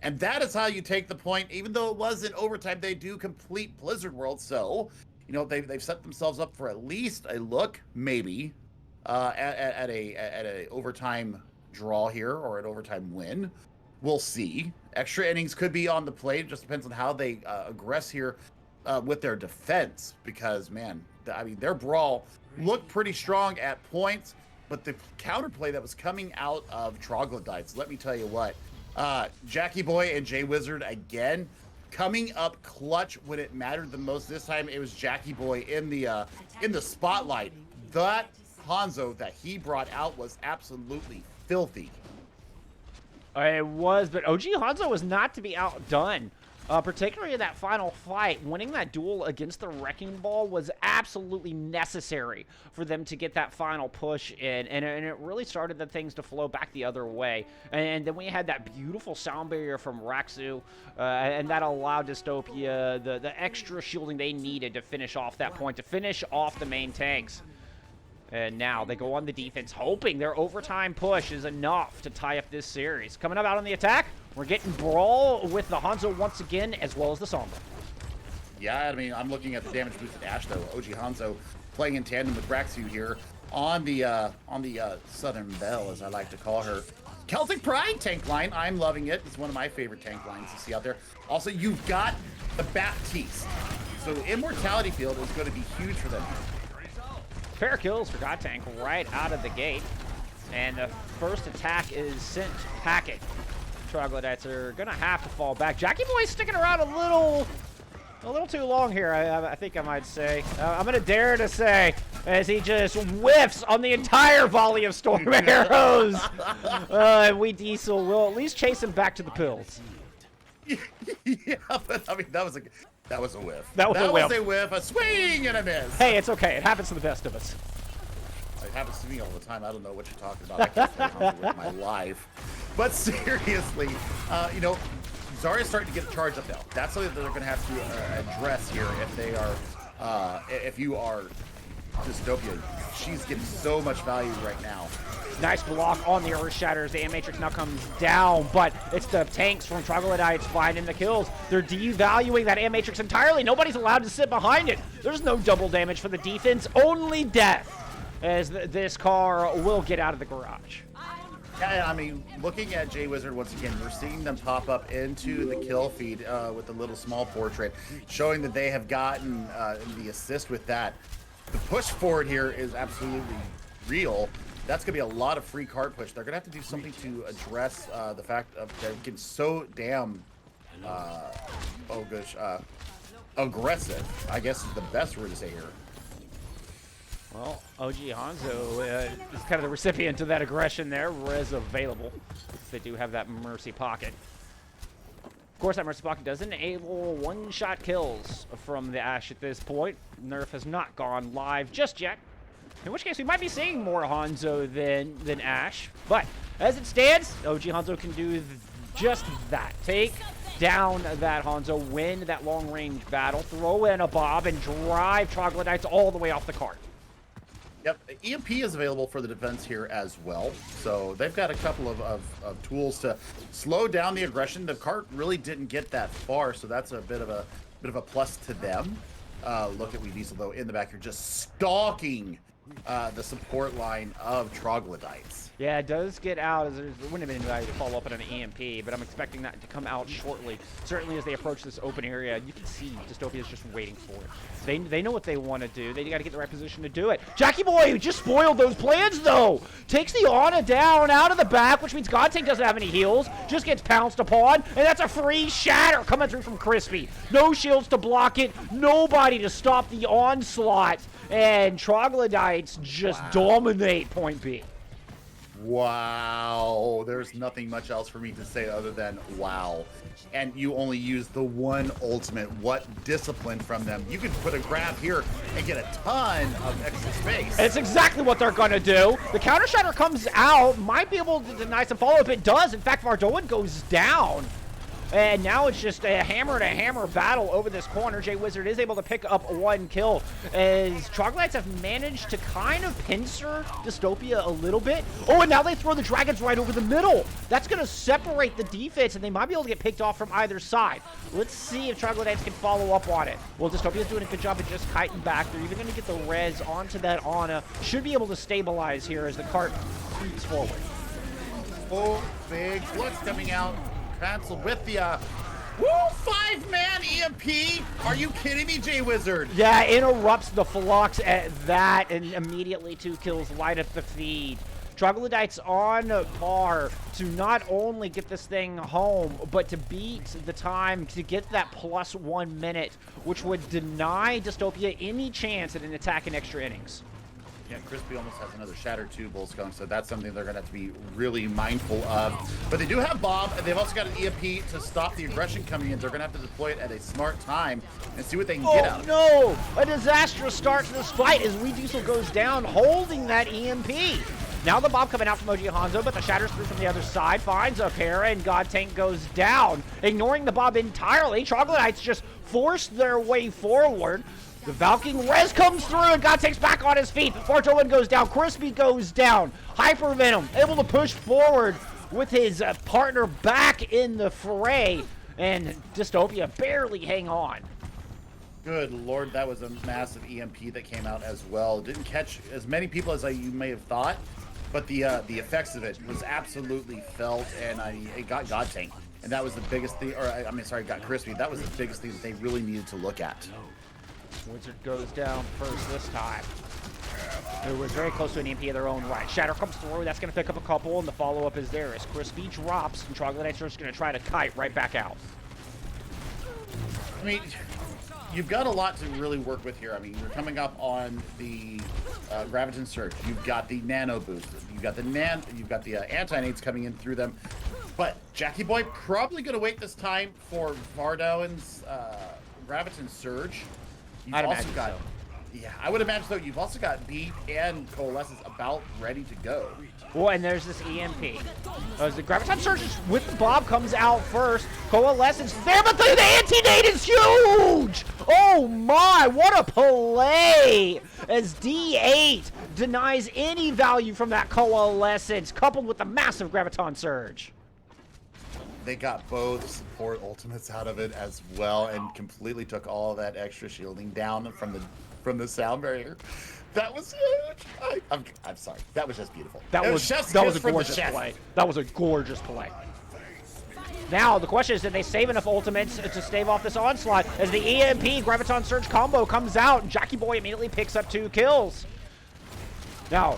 And that is how you take the point. Even though it was in overtime, they do complete Blizzard World. So, you know, they've set themselves up for at least a look, maybe, at a overtime draw here, or an overtime win. We'll see. Extra innings could be on the plate. It just depends on how they aggress here with their defense, because, man, I mean, their brawl looked pretty strong at points, but the counterplay that was coming out of Troglodytes, let me tell you what, Jackie Boy and Jay Wizard again coming up clutch when it mattered the most. This time it was Jackie Boy in the spotlight. That Hanzo that he brought out was absolutely filthy. It was, but OG Hanzo was not to be outdone. Particularly in that final fight, winning that duel against the Wrecking Ball was absolutely necessary for them to get that final push in, and it really started the things to flow back the other way. And then we had that beautiful sound barrier from Rexu, and that allowed Dystopia the extra shielding they needed to finish off that point, to finish off the main tanks. And now they go on the defense, hoping their overtime push is enough to tie up this series. Coming up out on the attack, we're getting Brawl with the Hanzo once again, as well as the Sombra. Yeah, I mean, I'm looking at the damage boosted Ashe, though. OG Hanzo playing in tandem with Rexu here on the Southern Belle, as I like to call her. Celtic Pride tank line, I'm loving it. It's one of my favorite tank lines to see out there. Also, you've got the Baptiste. So Immortality Field is going to be huge for them. Pair of kills for Gateng right out of the gate. And the first attack is sent packet. Troglodytes are going to have to fall back. Jackie Boy's sticking around a little too long here, I think I might say. I'm going to dare to say, as he just whiffs on the entire volley of storm arrows. We Diesel will at least chase him back to the pills. Yeah, but I mean, that was That was a whiff. That was a whiff. A swing and a miss. Hey, it's okay. It happens to the best of us. It happens to me all the time. I don't know what you're talking about. I can't stay hungry with my life. But seriously, you know, Zarya's starting to get charged up now. That's something that they're going to have to address here if they are, if you are Dystopia. She's getting so much value right now. Nice block on the Earth Shatters. The Matrix now comes down, but it's the tanks from Troglodytes finding the kills. They're devaluing that Matrix entirely. Nobody's allowed to sit behind it. There's no double damage for the defense, only death, as this car will get out of the garage. Yeah, I mean, looking at J-Wizard once again, we're seeing them pop up into the kill feed with the little small portrait, showing that they have gotten the assist with that. The push forward here is absolutely real. That's going to be a lot of free card push. They're going to have to do something to address the fact of they're getting so damn, aggressive, I guess is the best word to say here. Well, OG Hanzo is kind of the recipient of that aggression there. Res available. They do have that Mercy Pocket. Of course, that Mercy Pocket does enable one-shot kills from the Ashe at this point. Nerf has not gone live just yet. In which case, we might be seeing more Hanzo than Ashe. But as it stands, OG Hanzo can do just that. Take down that Hanzo, win that long-range battle, throw in a Bob, and drive Troglodytes all the way off the cart. Yep, EMP is available for the defense here as well. So they've got a couple of tools to slow down the aggression. The cart really didn't get that far, so that's a bit of a plus to them. Look at Weediesel though in the back here, just stalking the support line of Troglodytes. Yeah, it does get out. There wouldn't have been value to follow up on an EMP, but I'm expecting that to come out shortly. Certainly as they approach this open area, you can see Dystopia is just waiting for it. They know what they want to do. They got to get the right position to do it. Jackie Boy just spoiled those plans, though. Takes the Ana down out of the back, which means Godtank doesn't have any heals. Just gets pounced upon, and that's a free shatter coming through from Crispy. No shields to block it. Nobody to stop the onslaught. And Troglodytes just dominate Point B. Wow, there's nothing much else for me to say other than wow. And you only use the one ultimate. What discipline from them. You could put a grab here and get a ton of extra space. It's exactly what they're going to do. The counter shatter comes out, might be able to deny some follow-up. It does. In fact, Vardoan goes down. And now it's just a hammer-to-hammer battle over this corner. J-Wizard is able to pick up one kill as Troglodytes have managed to kind of pincer Dystopia a little bit. Oh, and now they throw the Dragons right over the middle. That's going to separate the defense, and they might be able to get picked off from either side. Let's see if Troglodytes can follow up on it. Well, Dystopia's doing a good job of just kiting back. They're even going to get the res onto that Ana. Should be able to stabilize here as the cart creeps forward. Oh, big flux coming out. Cancel with the, 5-man EMP? Are you kidding me, J-Wizard? Yeah, interrupts the flux at that, and immediately 2 kills light up the feed. Troglodytes on par to not only get this thing home, but to beat the time to get that +1 minute, which would deny Dystopia any chance at an attack in extra innings. Yeah, Crispy almost has another Shatter 2 Bullskunk, so that's something they're going to have to be really mindful of. But they do have Bob, and they've also got an EMP to stop the aggression coming in. They're going to have to deploy it at a smart time and see what they can get out of it. Oh, no! A disastrous start to this fight as Weediesel goes down, holding that EMP. Now the Bob coming out from OG Hanzo, but the Shatter's through from the other side, finds a pair, and Godtank goes down. Ignoring the Bob entirely, Troglodytes just force their way forward. The Valking res comes through, and Godtank's back on his feet. Vartoan goes down, Crispy goes down. Hypervenom able to push forward with his partner back in the fray, and Dystopia barely hang on. Good Lord, that was a massive EMP that came out as well. Didn't catch as many people as you may have thought, but the effects of it was absolutely felt, and it got Godtank. And that was the biggest thing, got Crispy. That was the biggest thing that they really needed to look at. Wizard goes down first this time. It was very close to an EMP of their own right. Shatter comes through. That's going to pick up a couple, and the follow-up is there as Crispy drops, and Troglodytes are just going to try to kite right back out. I mean, you've got a lot to really work with here. I mean, you're coming up on the Graviton Surge. You've got the Nano Boost. You've got the Anti-Nades coming in through them. But Jackie Boy probably going to wait this time for Vardoan's Graviton Surge. You've I'd also imagine got, so. yeah, I would imagine so. You've also got Beat and Coalescence about ready to go. Well, and there's this EMP. As the Graviton Surge with the Bob comes out first. Coalescence is there, but the anti-nade is huge! Oh my, what a play! As D8 denies any value from that Coalescence, coupled with the massive Graviton Surge. They got both support ultimates out of it as well, and completely took all that extra shielding down from the sound barrier. That was huge. I'm sorry. That was just beautiful. That was a gorgeous play. That was a gorgeous play. Now, the question is, did they save enough ultimates to stave off this onslaught? As the EMP Graviton Surge combo comes out, Jackie Boy immediately picks up 2 kills. Now,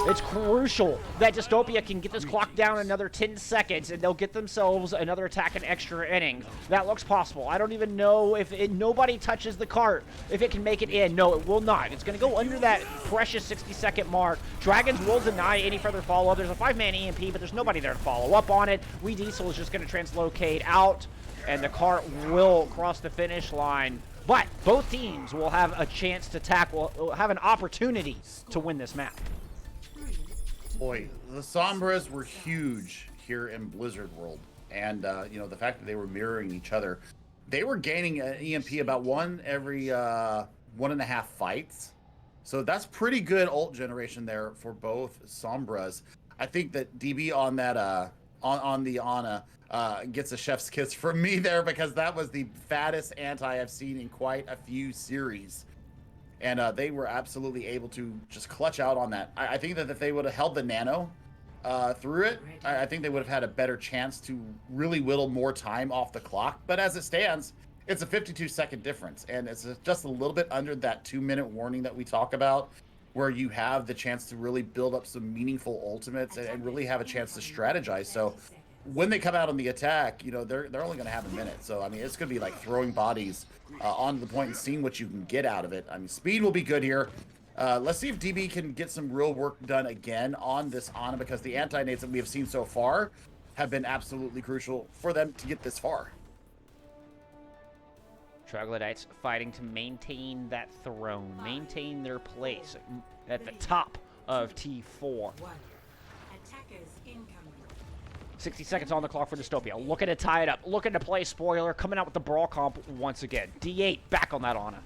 it's crucial that Dystopia can get this clock down another 10 seconds, and they'll get themselves another attack in extra innings. That looks possible. I don't even know if nobody touches the cart, if it can make it in. No, it will not. It's going to go under that precious 60-second mark. Dragons will deny any further follow-up. There's a 5-man EMP, but there's nobody there to follow up on it. Wee Diesel is just going to translocate out, and the cart will cross the finish line. But both teams will have a chance to tackle, will have an opportunity to win this map. Boy, the Sombras were huge here in Blizzard World, and you know, the fact that they were mirroring each other, they were gaining an EMP about one every 1.5 fights, so that's pretty good ult generation there for both Sombras. I think that DB on that on the Ana gets a chef's kiss from me there, because that was the fattest anti I've seen in quite a few series. And they were absolutely able to just clutch out on that. I think that if they would have held the nano through it, I think they would have had a better chance to really whittle more time off the clock. But as it stands, it's a 52-second difference. And it's just a little bit under that 2-minute warning that we talk about, where you have the chance to really build up some meaningful ultimates and really have a chance to strategize. So when they come out on the attack, you know, they're only going to have a minute. So, I mean, it's going to be like throwing bodies onto the point and seeing what you can get out of it. I mean, speed will be good here. Let's see if DB can get some real work done again on this Ana, because the anti-nades that we have seen so far have been absolutely crucial for them to get this far. Troglodytes fighting to maintain that throne, maintain their place at the top of T4. 60 seconds on the clock for Dystopia. Looking to tie it up. Looking to play spoiler. Coming out with the brawl comp once again. D8 back on that Ana.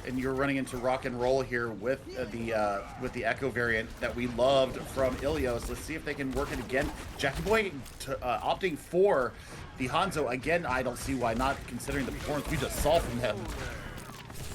And you're running into rock and roll here with the Echo variant that we loved from Ilios. Let's see if they can work it again. Jackie Boy opting for the Hanzo again. I don't see why not, considering the performance we just saw from him.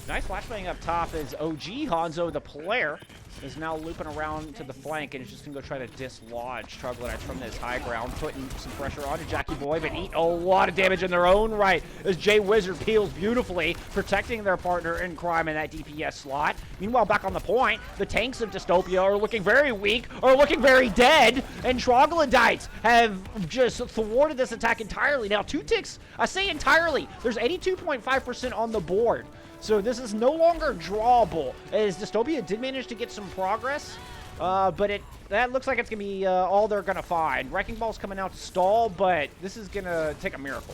Nice flashbang up top as OG Hanzo, the player, is now looping around to the flank and is just going to go try to dislodge Troglodytes from this high ground, putting some pressure onto Jackie Boy, but eat a lot of damage in their own right as Jay Wizard peels beautifully, protecting their partner in crime in that DPS slot. Meanwhile, back on the point, the tanks of Dystopia are looking very weak, are looking very dead, and Troglodytes have just thwarted this attack entirely. Now, 2 ticks, I say entirely, there's 82.5% on the board. So this is no longer drawable, as Dystopia did manage to get some progress, but that looks like it's going to be all they're going to find. Wrecking Ball's coming out to stall, but this is going to take a miracle.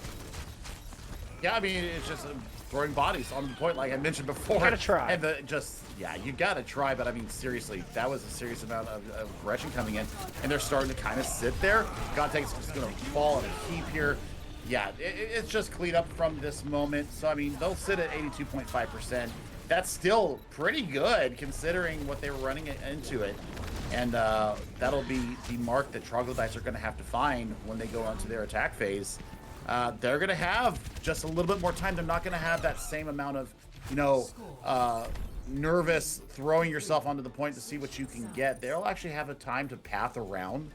Yeah, I mean, it's just throwing bodies on the point, like I mentioned before. You gotta try. And yeah, you gotta try, but I mean, seriously, that was a serious amount of aggression coming in, and they're starting to kind of sit there. Godtake's just going to fall in a heap here. Yeah, it's just clean up from this moment. So, I mean, they'll sit at 82.5%. That's still pretty good considering what they were running into it. And that'll be the mark that Troglodytes are going to have to find when they go onto their attack phase. They're going to have just a little bit more time. They're not going to have that same amount of, you know, nervous throwing yourself onto the point to see what you can get. They'll actually have a time to path around.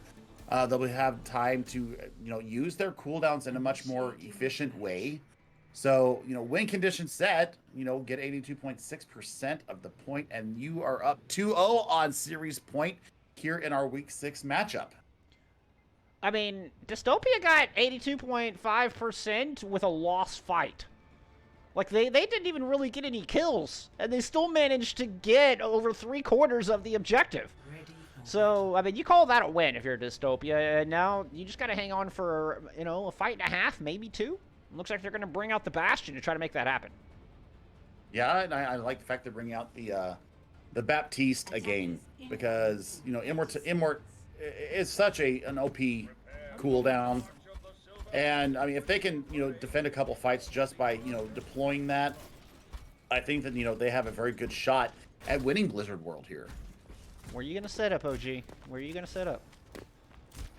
They'll have time to, you know, use their cooldowns in a much more efficient way. So, you know, win condition set, you know, get 82.6% of the point, and you are up 2-0 on series point here in our week 6 matchup. I mean, Dystopia got 82.5% with a lost fight. Like, they didn't even really get any kills, and they still managed to get over 3/4 of the objective. So, I mean, you call that a win if you're Dystopia, and now you just got to hang on for, you know, a fight and a half, maybe 2. Looks like they're going to bring out the Bastion to try to make that happen. Yeah, and I like the fact they're bringing out the Baptiste again, because Immort is such an OP cooldown, and I mean if they can defend a couple fights just by deploying that, I think that they have a very good shot at winning Blizzard World here. Where are you going to set up, OG? Where are you going to set up?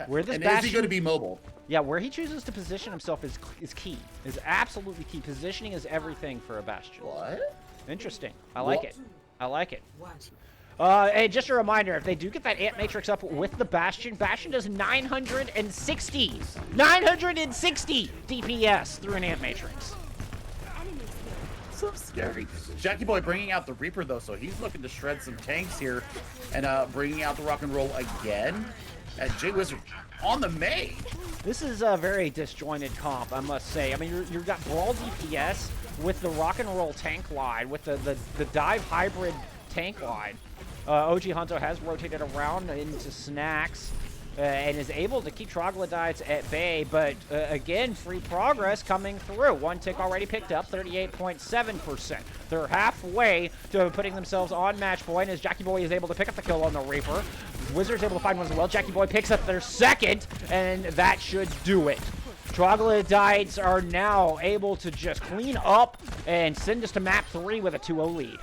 Where this and Bastion... is he going to be mobile? Yeah, where he chooses to position himself is key. Is absolutely key. Positioning is everything for a Bastion. What? Interesting. I like it. I like it. And just a reminder, if they do get that Ant Matrix up with the Bastion, Bastion does 960 DPS through an Ant Matrix. So scary. Jackie Boy bringing out the Reaper, though, so he's looking to shred some tanks here, and bringing out the Rock and Roll again. Jay Wizard on the main. This is a very disjointed comp, I must say. I mean, you've got Brawl DPS with the Rock and Roll tank line, with the Dive Hybrid tank line. OG Hunto has rotated around into Snacks and is able to keep Troglodytes at bay, but again, free progress coming through. One tick already picked up, 38.7%. They're halfway to putting themselves on match point as Jackie Boy is able to pick up the kill on the Reaper. Wizards able to find one as well. Jackie Boy picks up their second, and that should do it. Troglodytes are now able to just clean up and send us to map 3 with a 2-0 lead.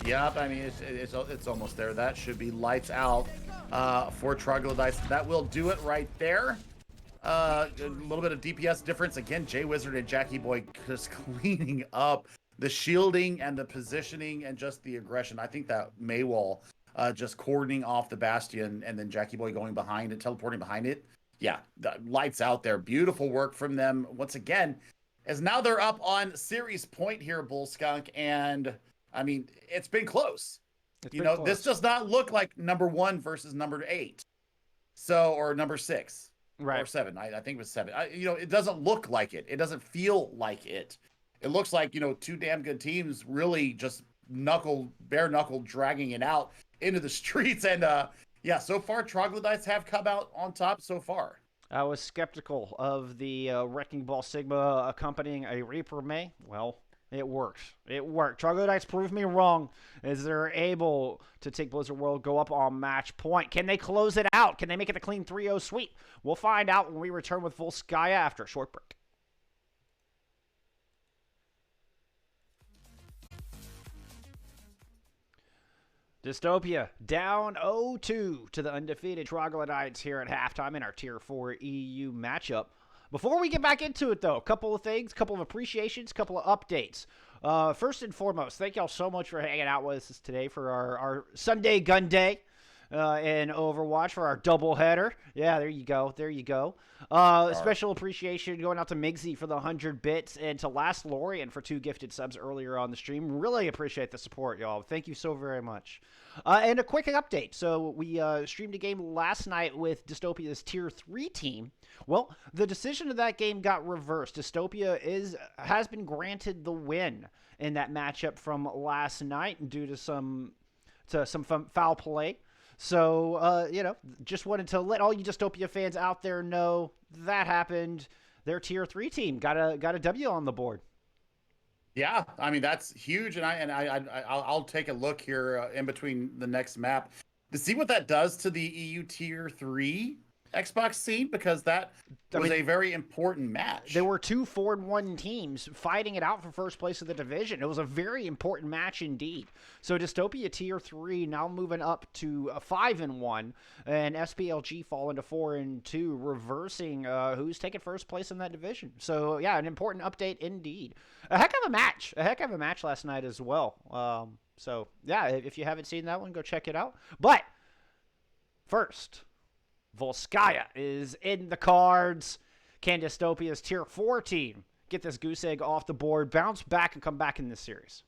Yep, I mean, it's almost there. That should be lights out for Troglodytes. That will do it right there. A little bit of DPS difference. Again, Jay Wizard and Jackie Boy just cleaning up the shielding and the positioning and just the aggression. I think that Maywall just cordoning off the Bastion and then Jackie Boy going behind it, teleporting behind it. Yeah, the lights out there. Beautiful work from them once again, as now they're up on series point here, Bull Skunk, and I mean, it's been close. Close. This does not look like number 1 versus number 8. So, or number 6. Right. Or 7. I think it was 7. It doesn't look like it. It doesn't feel like it. It looks like, two damn good teams really just bare knuckle dragging it out into the streets. And, yeah, so far, Troglodytes have come out on top so far. I was skeptical of the Wrecking Ball Sigma accompanying a Reaper May. Well, it worked. It worked. Troglodytes proved me wrong as they're able to take Blizzard World, go up on match point. Can they close it out? Can they make it a clean 3-0 sweep? We'll find out when we return with Volskaya after a short break. Dystopia down 0-2 to the undefeated Troglodytes here at halftime in our Tier 4 EU matchup. Before we get back into it, though, a couple of things, a couple of appreciations, a couple of updates. First and foremost, thank y'all so much for hanging out with us today for our Sunday Gun Day in Overwatch for our doubleheader. Yeah, there you go. There you go. Special appreciation going out to Migsy for the 100 bits and to Last Lorian for 2 gifted subs earlier on the stream. Really appreciate the support, y'all. Thank you so very much. And a quick update. So we streamed a game last night with Dystopia's Tier 3 team. Well, the decision of that game got reversed. Dystopia has been granted the win in that matchup from last night due to some foul play. So, just wanted to let all you Dystopia fans out there know that happened. Their Tier 3 team got a W on the board. Yeah, I mean, that's huge, and I'll take a look here in between the next map to see what that does to the EU Tier 3 Xbox scene, because that was a very important match. There were 2 4-1 teams fighting it out for first place of the division. It was a very important match indeed. So Dystopia Tier 3 now moving up to 5-1, and SPLG falling to 4-2, reversing who's taking first place in that division. So yeah, an important update indeed. A heck of a match last night as well. So yeah, if you haven't seen that one, go check it out. But first, Volskaya is in the cards. Can Dystopia's Tier 4 team get this goose egg off the board, bounce back, and come back in this series?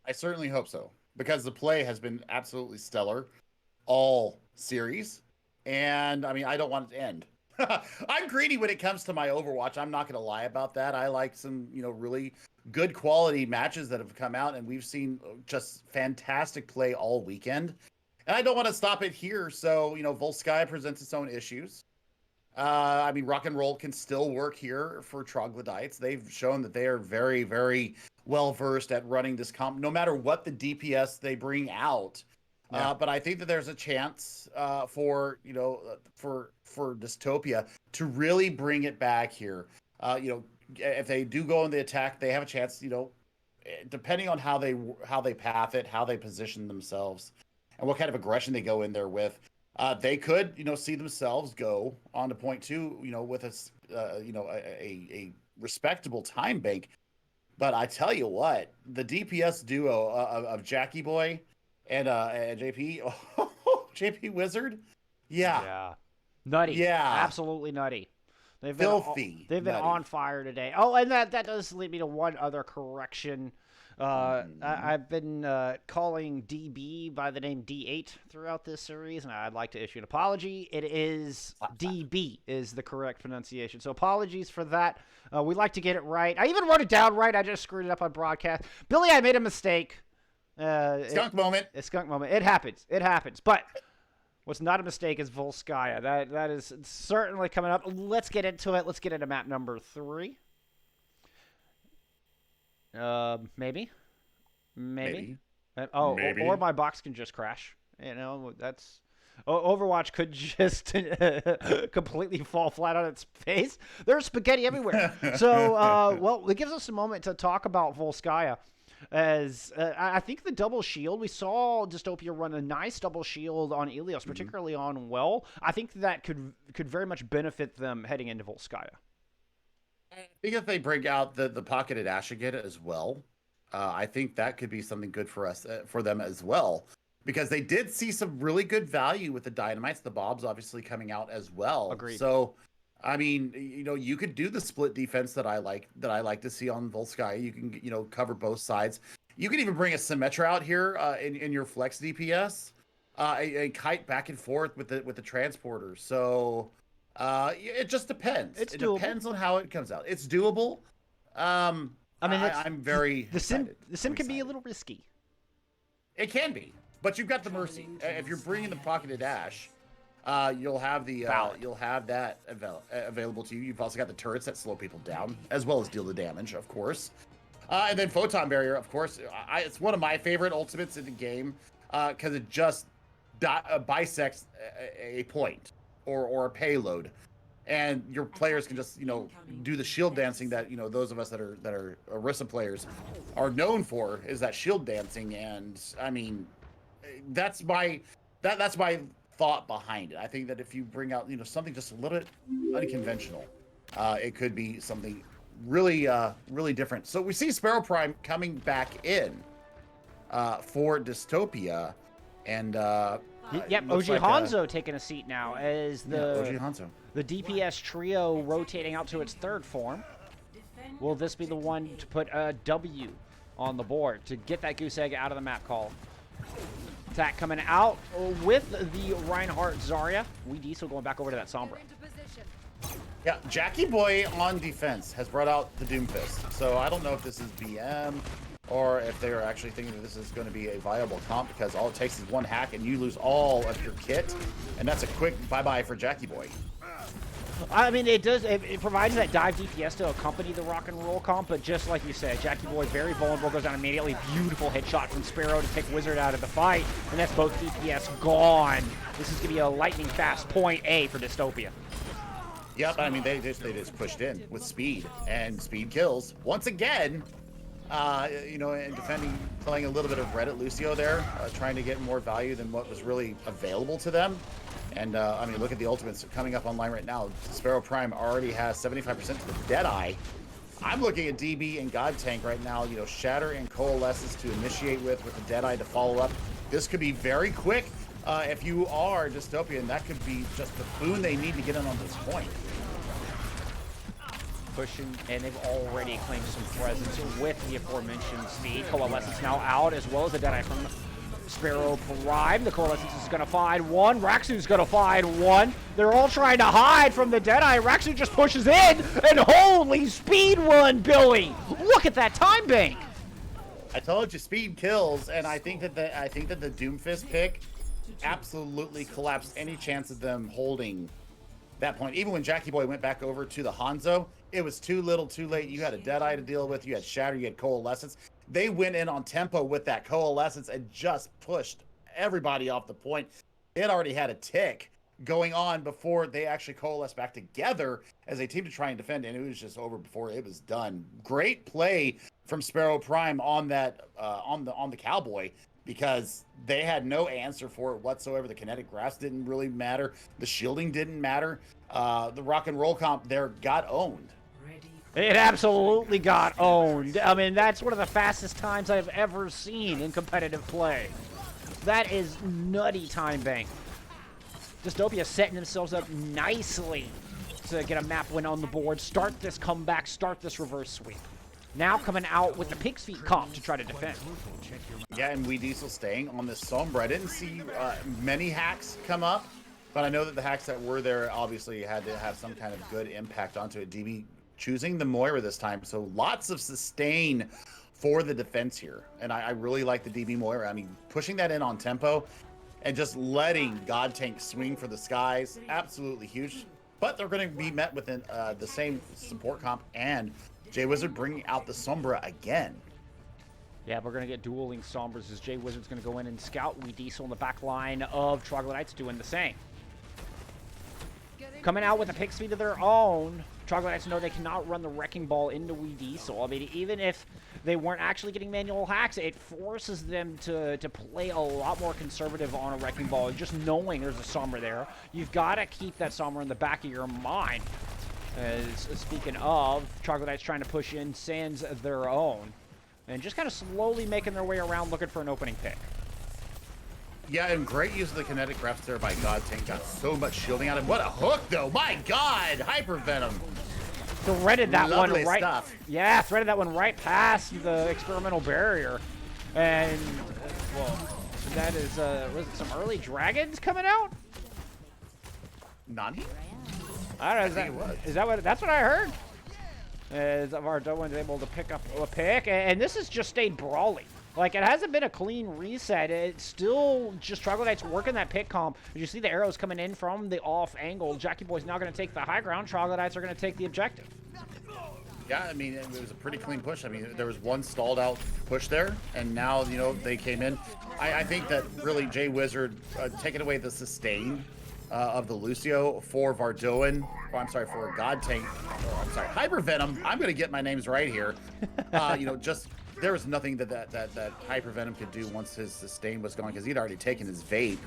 I certainly hope so, because the play has been absolutely stellar all series. And, I mean, I don't want it to end. I'm greedy when it comes to my Overwatch. I'm not going to lie about that. I like some, really good quality matches that have come out, and we've seen just fantastic play all weekend. And I don't want to stop it here. So, Volskaya presents its own issues. I mean, rock and roll can still work here for Troglodytes. They've shown that they are very, very well versed at running this comp, no matter what the DPS they bring out. Yeah. But I think that there's a chance for for Dystopia to really bring it back here. If they do go in the attack, they have a chance. Depending on how they path it, how they position themselves, and what kind of aggression they go in there with. They could, see themselves go on to point two, with a respectable time bank. But I tell you what, the DPS duo of Jackie Boy and JP, JP Wizard, Yeah. Nutty. Yeah. Absolutely nutty. They've Filthy. They've been nutty. on fire today. Oh, and that does lead me to one other correction. I've been calling DB by the name D8 throughout this series, and I'd like to issue an apology. It is DB is the correct pronunciation. So apologies for that. We like to get it right. I even wrote it down right. I just screwed it up on broadcast. Billy, I made a mistake. Skunk moment. A skunk moment. It happens. It happens. But what's not a mistake is Volskaya. That is certainly coming up. Let's get into it. Let's get into map number 3. Maybe. Maybe. Maybe. Or my box can just crash. That's Overwatch could just completely fall flat on its face. There's spaghetti everywhere. So, well, it gives us a moment to talk about Volskaya. As I think the double shield, we saw Dystopia run a nice double shield on Ilios, particularly on Well. I think that could very much benefit them heading into Volskaya. I think if they bring out the pocketed Ash again as well, I think that could be something good for us, for them as well, because they did see some really good value with the Dynamites, the Bobs obviously coming out as well. Agreed. So, I mean, you could do the split defense that I like to see on Volskaya. You can, cover both sides. You can even bring a Symmetra out here in your flex DPS, and kite back and forth with the transporter. So. It just depends. It depends on how it comes out. It's doable. I'm very the sim excited. can be a little risky. It can be, but you've got the mercy. If you're bringing the pocketed dash, you'll have that available to you. You've also got the turrets that slow people down as well as deal the damage, of course. And then photon barrier, of course. It's one of my favorite ultimates in the game because it just bisects a point. Or a payload, and your players can just do the shield dancing that those of us that are Orisa players are known for, is that shield dancing. And I mean, that's my thought behind it. I think that if you bring out something just a little bit unconventional, it could be something really really different. So we see Sparrow Prime coming back in for Dystopia, and yep, OG Hanzo taking a seat now as OG Hanzo. The DPS trio rotating out to its third form. Will this be the one to put a W on the board to get that goose egg out of the map column? Attack coming out with the Reinhardt Zarya. We Diesel going back over to that Sombra. Yeah, Jackie Boy on defense has brought out the Doomfist. So I don't know if this is BM or if they are actually thinking that this is going to be a viable comp, because all it takes is one hack and you lose all of your kit, and that's a quick bye-bye for Jackie Boy. I mean, it provides that dive DPS to accompany the rock and roll comp, but just like you said, Jackie Boy very vulnerable, goes down immediately. Beautiful headshot from Sparrow to take Wizard out of the fight, and that's both DPS gone. This is going to be a lightning fast point A for Dystopia. Yep, I mean, they just pushed in with speed, and speed kills. Once again, and defending, playing a little bit of Reddit Lucio there, trying to get more value than what was really available to them. And, I mean, look at the ultimates coming up online right now. Sparrow Prime already has 75% to the Deadeye. I'm looking at DB and God Tank right now, Shatter and Coalescence to initiate with the Deadeye to follow up. This could be very quick if you are Dystopian. That could be just the boon they need to get in on this point. Pushing, and they've already claimed some presence with the aforementioned speed. Coalescence now out, as well as the Deadeye from Sparrow Prime. The Coalescence is going to find one. Raxu's going to find one. They're all trying to hide from the Deadeye. Raxu just pushes in, and holy speed run, Billy! Look at that time bank. I told you, speed kills, and I think that the Doomfist pick absolutely collapsed any chance of them holding that point. Even when Jackie Boy went back over to the Hanzo, it was too little, too late. You had a Deadeye to deal with. You had Shatter. You had Coalescence. They went in on tempo with that Coalescence and just pushed everybody off the point. It already had a tick going on before they actually coalesced back together as a team to try and defend, and it was just over before it was done. Great play from Sparrow Prime on that on the Cowboy, because they had no answer for it whatsoever. The kinetic grasp didn't really matter. The shielding didn't matter. The rock and roll comp there got owned. It absolutely got owned. I mean, that's one of the fastest times I've ever seen in competitive play. That is nutty time bank. Dystopia setting themselves up nicely to get a map win on the board, start this comeback, start this reverse sweep. Now coming out with the Pig's Feet comp to try to defend. Yeah, and Diesel staying on this Sombra. I didn't see many hacks come up, but I know that the hacks that were there obviously had to have some kind of good impact onto it. DB choosing the Moira this time, so lots of sustain for the defense here. And I really like the DB Moira. I mean, pushing that in on tempo and just letting God Tank swing for the skies, absolutely huge. But they're going to be met within the same support comp, and Jay Wizard bringing out the Sombra again. Yeah, we're going to get dueling Sombras as Jay Wizard's going to go in and scout. Diesel in the back line of Troglodytes doing the same. Coming out with a Pig's Feet of their own. Troglodytes know they cannot run the Wrecking Ball into Diesel. I mean, even if they weren't actually getting manual hacks, it forces them to play a lot more conservative on a Wrecking Ball. Just knowing there's a Sombra there, you've got to keep that Sombra in the back of your mind. As speaking of, Troglodytes trying to push in Sands of their own. And just kind of slowly making their way around looking for an opening pick. Yeah, and great use of the kinetic grasp there by God Tank. Got so much shielding out of him. What a hook, though. My God. Hyper Venom. Threaded that Lovely one right. Stuff. Yeah, threaded that one right past the experimental barrier. And, well, that is, was it some early dragons coming out? Nani? I don't know. Is that what? That's what I heard. As Vardoin's able to pick up a pick, and this has just stayed brawly. Like, it hasn't been a clean reset. It's still just Troglodytes working that pick comp. As you see the arrows coming in from the off angle, Jackie Boy's now going to take the high ground. Troglodytes are going to take the objective. Yeah, I mean, it was a pretty clean push. I mean, there was one stalled out push there, and now, you know, they came in. I think that really Jay Wizard taking away the sustain of the Lucio for Vardoin. Oh, I'm sorry, for God Tank. Oh, I'm sorry, Hyper Venom. I'm going to get my names right here. You know, just there was nothing that Hyper Venom could do once his sustain was gone, because he'd already taken his vape.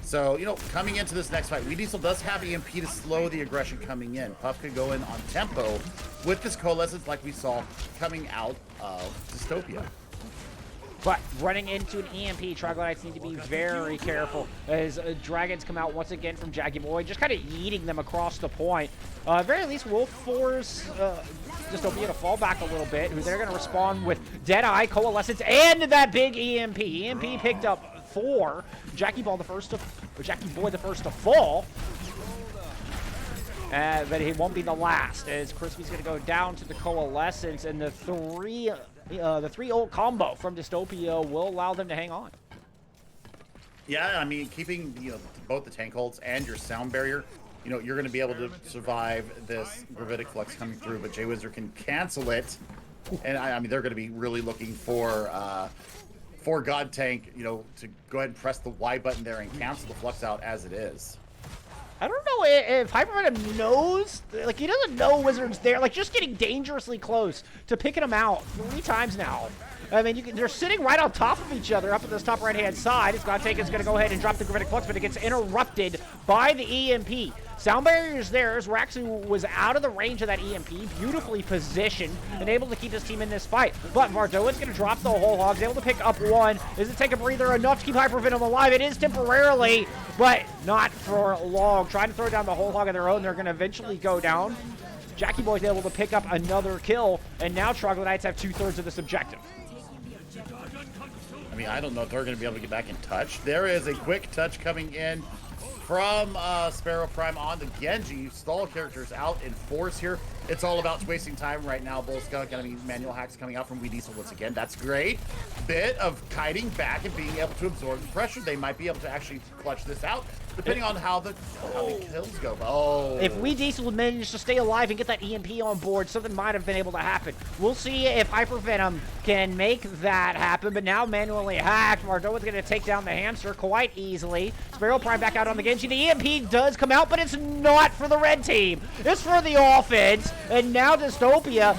So, you know, coming into this next fight, Diesel does have EMP to slow the aggression coming in. Puff could go in on tempo with this Coalescence like we saw coming out of Dystopia. But running into an EMP, Troglodytes need to be very careful as dragons come out once again from Jackie Boy, just kind of yeeting them across the point. At very least, will force Dystopia to fall back a little bit, who they're going to respond with Deadeye, Coalescence, and that big EMP. EMP picked up 4. Jackie Boy the first to fall. But he won't be the last, as Crispy's going to go down to the Coalescence, and the three ult combo from Dystopia will allow them to hang on. Yeah, I mean, keeping, you know, both the tank holds and your sound barrier, you know, you're going to be able to survive this gravitic flux coming through, but Jay Wizard can cancel it. And I mean, they're going to be really looking for God Tank, you know, to go ahead and press the Y button there and cancel the flux out as it is. I don't know if Hyper Venom knows, like, he doesn't know Wizard's there, like, just getting dangerously close to picking him out 3 times now. I mean, they're sitting right on top of each other up at this top right-hand side. God Tank is going to go ahead and drop the Gravitic Flux, but it gets interrupted by the EMP. Sound barrier is there as Raxu was out of the range of that EMP, beautifully positioned and able to keep his team in this fight. But Vardoin's going to drop the whole hog. He's able to pick up 1. Does it take a breather enough to keep Hyper Venom alive? It is temporarily, but not for long. Trying to throw down the whole hog of their own. They're going to eventually go down. Jackie Boy's able to pick up another kill, and now Troglodytes have 2/3 of this objective. I mean, I don't know if they're going to be able to get back in touch. There is a quick touch coming in from Sparrow Prime on the Genji. Stall characters out in force here. It's all about wasting time right now. Bull's going to be manual hacks coming out from Diesel once again. That's great. Bit of kiting back and being able to absorb the pressure. They might be able to actually clutch this out. depending on how the kills go. Oh. If We Diesel managed to stay alive and get that EMP on board, something might have been able to happen. We'll see if Hypervenom can make that happen, but now manually hacked. Vardoa's going to take down the hamster quite easily. Sparrow Prime back out on the Genji. The EMP does come out, but it's not for the red team. It's for the offense. And now Dystopia,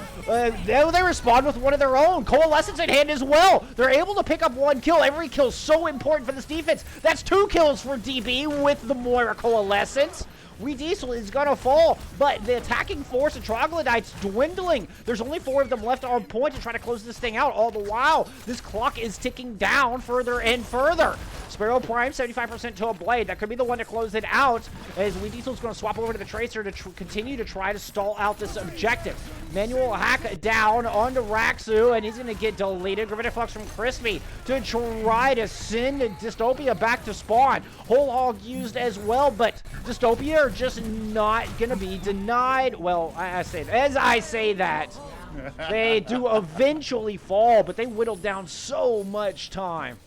they respond with one of their own. Coalescence in hand as well. They're able to pick up one kill. Every kill so important for this defense. That's 2 kills for DB with the Moira Coalescence. We Diesel is gonna fall, but the attacking force of Troglodytes dwindling. There's only 4 of them left on point to try to close this thing out. All the while, this clock is ticking down further and further. Sparrow Prime, 75% to a blade. That could be the one to close it out, as We Diesel's gonna swap over to the Tracer to continue to try to stall out this objective. Manual hack down onto Raxu, and he's gonna get deleted. Gravitic Flux from Crispy to try to send Dystopia back to spawn. Whole Hog used as well, but Dystopia are just not gonna be denied. Well, as I say that, they do eventually fall, but they whittled down so much time.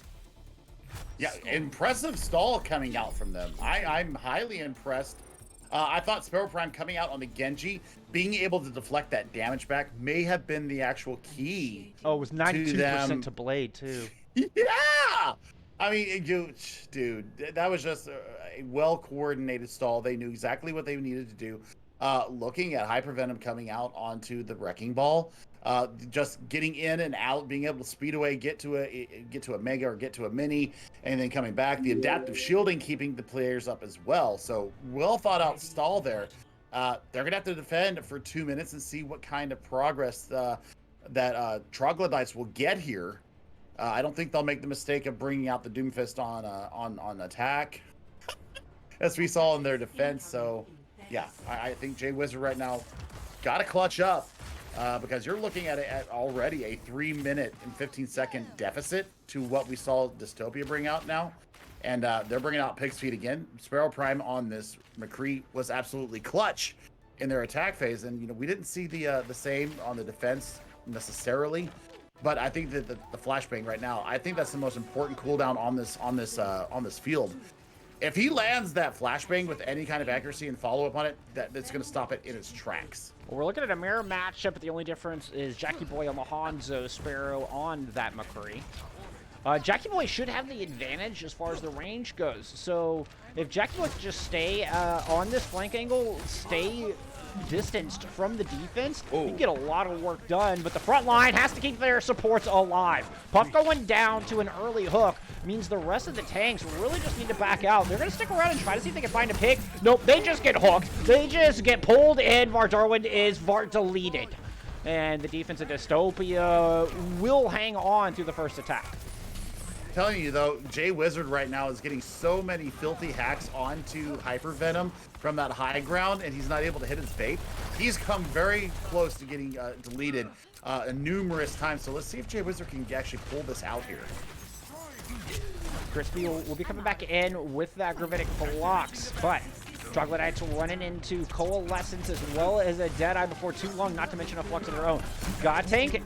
Yeah, impressive stall coming out from them. I'm highly impressed. I thought Sparrow Prime coming out on the Genji, being able to deflect that damage back may have been the actual key. Oh, it was 92% to blade, too. Yeah! I mean, dude, that was just a well-coordinated stall. They knew exactly what they needed to do. Looking at Hypervenom coming out onto the Wrecking Ball, just getting in and out, being able to speed away, get to a Mega or get to a Mini, and then coming back. The adaptive shielding keeping the players up as well. So well thought out stall there. They're gonna have to defend for 2 minutes and see what kind of progress that Troglodytes will get here. I don't think they'll make the mistake of bringing out the Doomfist on attack, as we saw in their defense. So yeah, I think Jay Wizard right now got to clutch up. Because you're looking at already a 3-minute and 15-second deficit to what we saw Dystopia bring out now. And they're bringing out Pig's Feet again. Sparrow Prime on this McCree was absolutely clutch in their attack phase. And, you know, we didn't see the same on the defense necessarily. But I think that the flashbang right now, I think that's the most important cooldown on this field. If he lands that flashbang with any kind of accuracy and follow-up on it, that's going to stop it in its tracks. Well, we're looking at a mirror matchup, but the only difference is Jackie Boy on the Hanzo, Sparrow on that McCree. Jackie Boy should have the advantage as far as the range goes. So if Jackie Boy can just stay on this flank angle, stay distanced from the defense, he can get a lot of work done, but the front line has to keep their supports alive. Puff going down to an early hook means the rest of the tanks really just need to back out. They're going to stick around and try to see if they can find a pick. Nope, they just get hooked. They just get pulled in. Darwin is deleted. And the defense of Dystopia will hang on through the first attack. Telling you though, Jay Wizard right now is getting so many filthy hacks onto Hypervenom from that high ground, and he's not able to hit his bait. He's come very close to getting deleted numerous times. So let's see if Jay Wizard can actually pull this out here. Crispy will be coming back in with that gravitic blocks, but Troglodytes running into Coalescence as well as a Deadeye before too long, not to mention a Flux of their own. God Tank,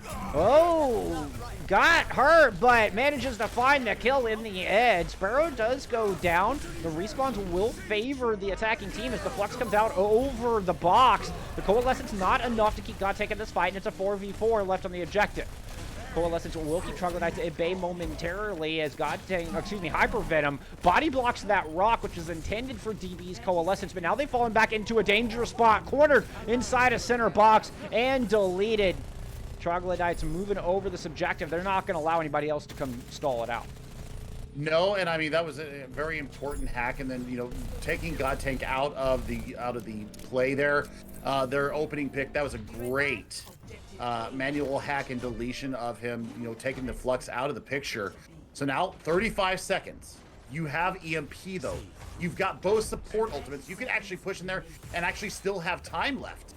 got hurt, but manages to find the kill in the edge. Sparrow does go down. The respawns will favor the attacking team as the Flux comes out over the box. The Coalescence not enough to keep God Tank in this fight, and it's a 4v4 left on the objective. Coalescence will keep Troglodytes at bay momentarily as Hypervenom body blocks that rock, which is intended for DB's Coalescence, but now they've fallen back into a dangerous spot, cornered inside a center box and deleted. Troglodytes moving over this objective. They're not going to allow anybody else to come stall it out. No, and I mean that was a very important hack, and then, you know, taking God Tank out of the play there, their opening pick, that was a great manual hack and deletion of him, you know, taking the Flux out of the picture. So now 35 seconds. You have EMP though. You've got both support ultimates. You can actually push in there and actually still have time left.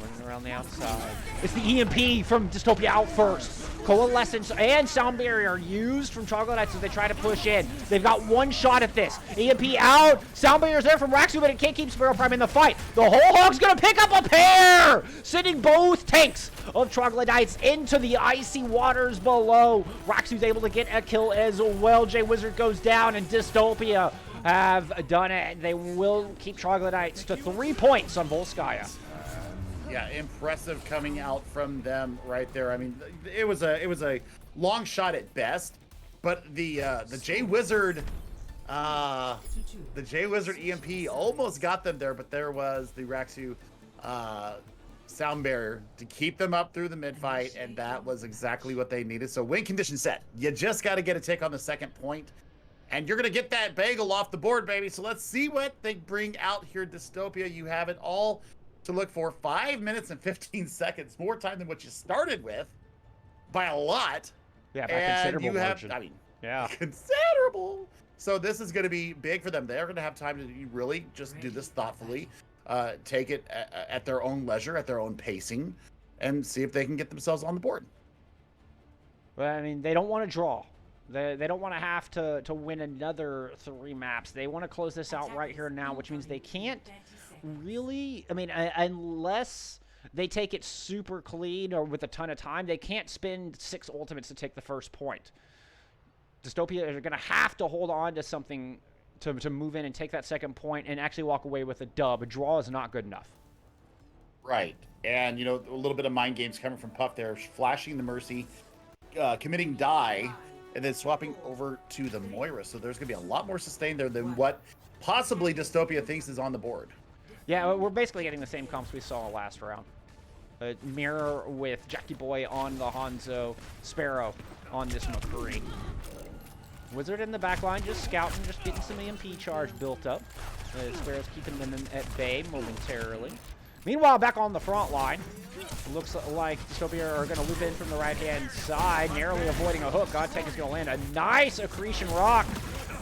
Running around the outside. It's the EMP from Dystopia out first. Coalescence and Sound Barrier used from Troglodytes as they try to push in. They've got one shot at this. EMP out. Sound Barrier's there from Raxu, but it can't keep Sparrow Prime in the fight. The whole hog's gonna pick up a pair, sending both tanks of Troglodytes into the icy waters below. Raxu's able to get a kill as well. Jay Wizard goes down, and Dystopia have done it. They will keep Troglodytes to 3 points on Volskaya. Yeah, impressive coming out from them right there. I mean, it was a long shot at best, but the Jay Wizard EMP almost got them there, but there was the Raxu Sound Barrier to keep them up through the mid fight, and that was exactly what they needed. So win condition set. You just got to get a take on the second point, and you're gonna get that bagel off the board, baby. So let's see what they bring out here. Dystopia, you have it all to look for. 5 minutes and 15 seconds, more time than what you started with by a lot. Yeah, by considerable margin. I mean, yeah, considerable. So this is going to be big for them. They're going to have time to really just do this thoughtfully, take it at their own leisure, at their own pacing, and see if they can get themselves on the board. Well, I mean, they don't want to draw. They don't want to have to win another 3 maps. They want to close this out right here and now, which means they can't really, I mean, unless they take it super clean or with a ton of time, they can't spend 6 ultimates to take the first point. Dystopia are going to have to hold on to something to move in and take that second point and actually walk away with a dub. A draw is not good enough. Right. And, you know, a little bit of mind games coming from Puff there, flashing the Mercy, committing die, and then swapping over to the Moira. So there's going to be a lot more sustain there than what possibly Dystopia thinks is on the board. Yeah, we're basically getting the same comps we saw last round. Mirror with Jackie Boy on the Hanzo, Sparrow on this McCree. Wizard in the back line, just scouting, just getting some EMP charge built up. Sparrow's keeping them at bay momentarily. Meanwhile, back on the front line, looks like Dystopia are going to loop in from the right-hand side, narrowly avoiding a hook. Godtank is going to land a nice accretion rock.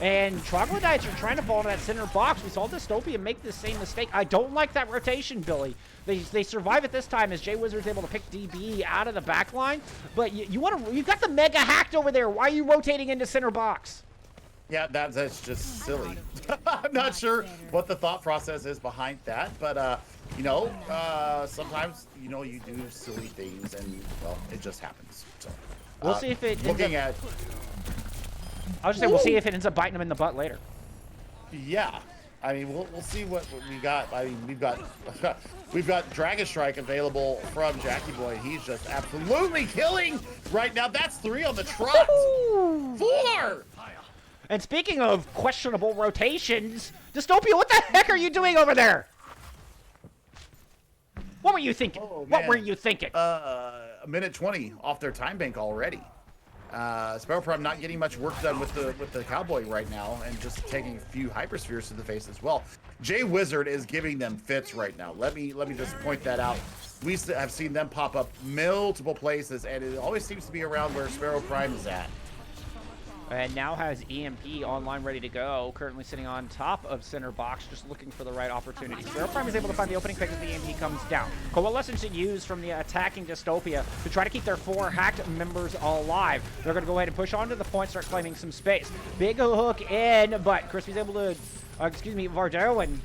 And Troglodytes are trying to fall into that center box. We saw Dystopia make the same mistake. I don't like that rotation, Billy. They survive it this time as Jay Wizard's able to pick DB out of the back line. But you've got the mega hacked over there. Why are you rotating into center box? Yeah, that's just silly. I'm not sure what the thought process is behind that, but you know, sometimes you know you do silly things, and well, it just happens. So we'll see if it looking at. I was just saying, we'll see if it ends up biting him in the butt later. Yeah, I mean, we'll see what we got. I mean, we've got Dragon Strike available from Jackie Boy. He's just absolutely killing right now. That's 3 on the trot. 4. And speaking of questionable rotations, Dystopia, what the heck are you doing over there? What were you thinking? Oh, what were you thinking? A minute 20 off their time bank already. Sparrow Prime not getting much work done with the Cowboy right now, and just taking a few hyperspheres to the face as well. Jay Wizard is giving them fits right now. Let me just point that out. We have seen them pop up multiple places, and it always seems to be around where Sparrow Prime is at. And now has EMP online ready to go, currently sitting on top of center box, just looking for the right opportunity. Sparrow Prime is able to find the opening pick as the EMP comes down. Coalescence to use from the attacking Dystopia to try to keep their 4 hacked members alive. They're going to go ahead and push onto the point, start claiming some space. Big hook in, but Crispy's able to, Vardarwin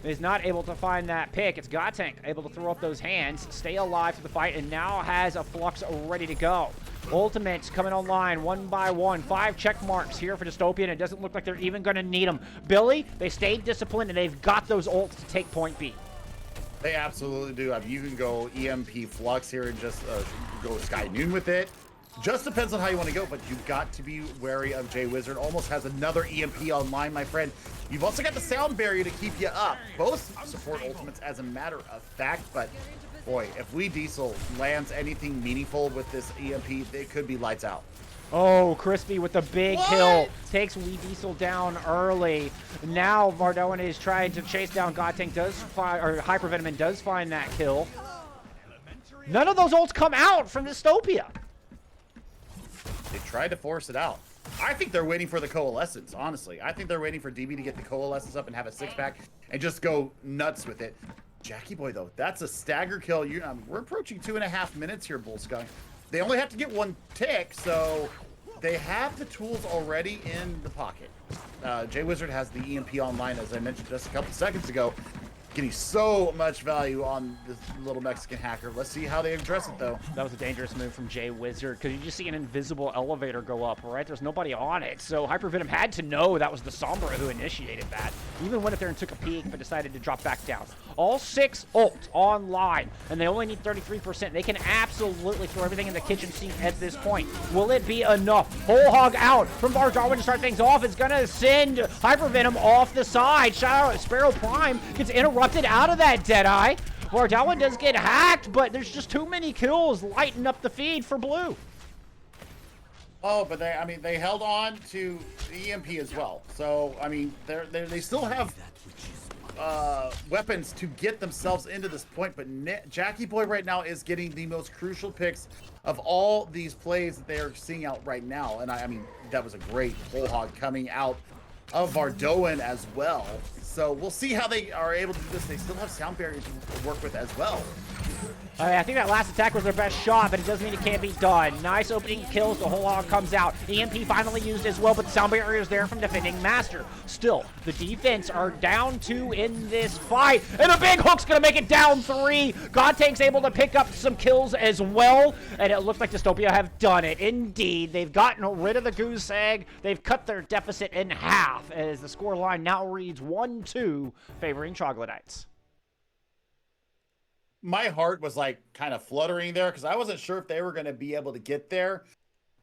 is not able to find that pick. It's Godtank able to throw up those hands, stay alive for the fight, and now has a Flux ready to go. Ultimates coming online 1 by 1. 5 check marks here for Dystopia, and it doesn't look like they're even going to need them. Billy, they stayed disciplined, and they've got those ults to take point B. They absolutely do. I mean, you can go EMP Flux here and just go Sky Noon with it. Just depends on how you want to go, but you've got to be wary of Jay Wizard. Almost has another EMP online, my friend. You've also got the Sound Barrier to keep you up. Both support ultimates as a matter of fact, but boy, if We Diesel lands anything meaningful with this EMP, it could be lights out. Oh, Crispy with the big kill. Takes We Diesel down early. Now Vardoan is trying to chase down Godtank, Hypervenom does find that kill. None of those ults come out from Dystopia. They tried to force it out. I think they're waiting for the Coalescence, honestly. I think they're waiting for DB to get the Coalescence up and have a 6-pack and just go nuts with it. Jackie Boy, though, that's a stagger kill. We're approaching 2.5 minutes here, Bull Sky. they only have to get one tick, so they have the tools already in the pocket. Jay Wizard has the EMP online, as I mentioned just a couple seconds ago, getting so much value on this little Mexican hacker. Let's see how they address it, though. That was a dangerous move from Jay Wizard, because you just see an invisible elevator go up, right? There's nobody on it, so Hypervenom had to know that was the Sombra who initiated that. Even went up there and took a peek, but decided to drop back down. All 6 ults online, and they only need 33%. They can absolutely throw everything in the kitchen sink at this point. Will it be enough? Whole hog out from Darwin to start things off. It's going to send Hypervenom off the side. Sparrow Prime gets interrupted out of that Deadeye. Darwin does get hacked, but there's just too many kills lighting up the feed for blue. Oh, but they held on to the EMP as well. So, I mean, they still have weapons to get themselves into this point, but Jackie Boy right now is getting the most crucial picks of all these plays that they are seeing out right now. And I mean, that was a great whole hog coming out of Vardoan as well. So we'll see how they are able to do this. They still have sound barriers to work with as well. I think that last attack was their best shot, but it doesn't mean it can't be done. Nice opening kills. The whole hog comes out. EMP finally used as well, but the sound barrier is there from defending Master. Still, the defense are down 2 in this fight, and a big hook's going to make it down 3. Godtank's able to pick up some kills as well, and it looks like Dystopia have done it. Indeed, they've gotten rid of the goose egg. They've cut their deficit in half, as the score line now reads 1-2, favoring Troglodytes. My heart was like kind of fluttering there because I wasn't sure if they were going to be able to get there.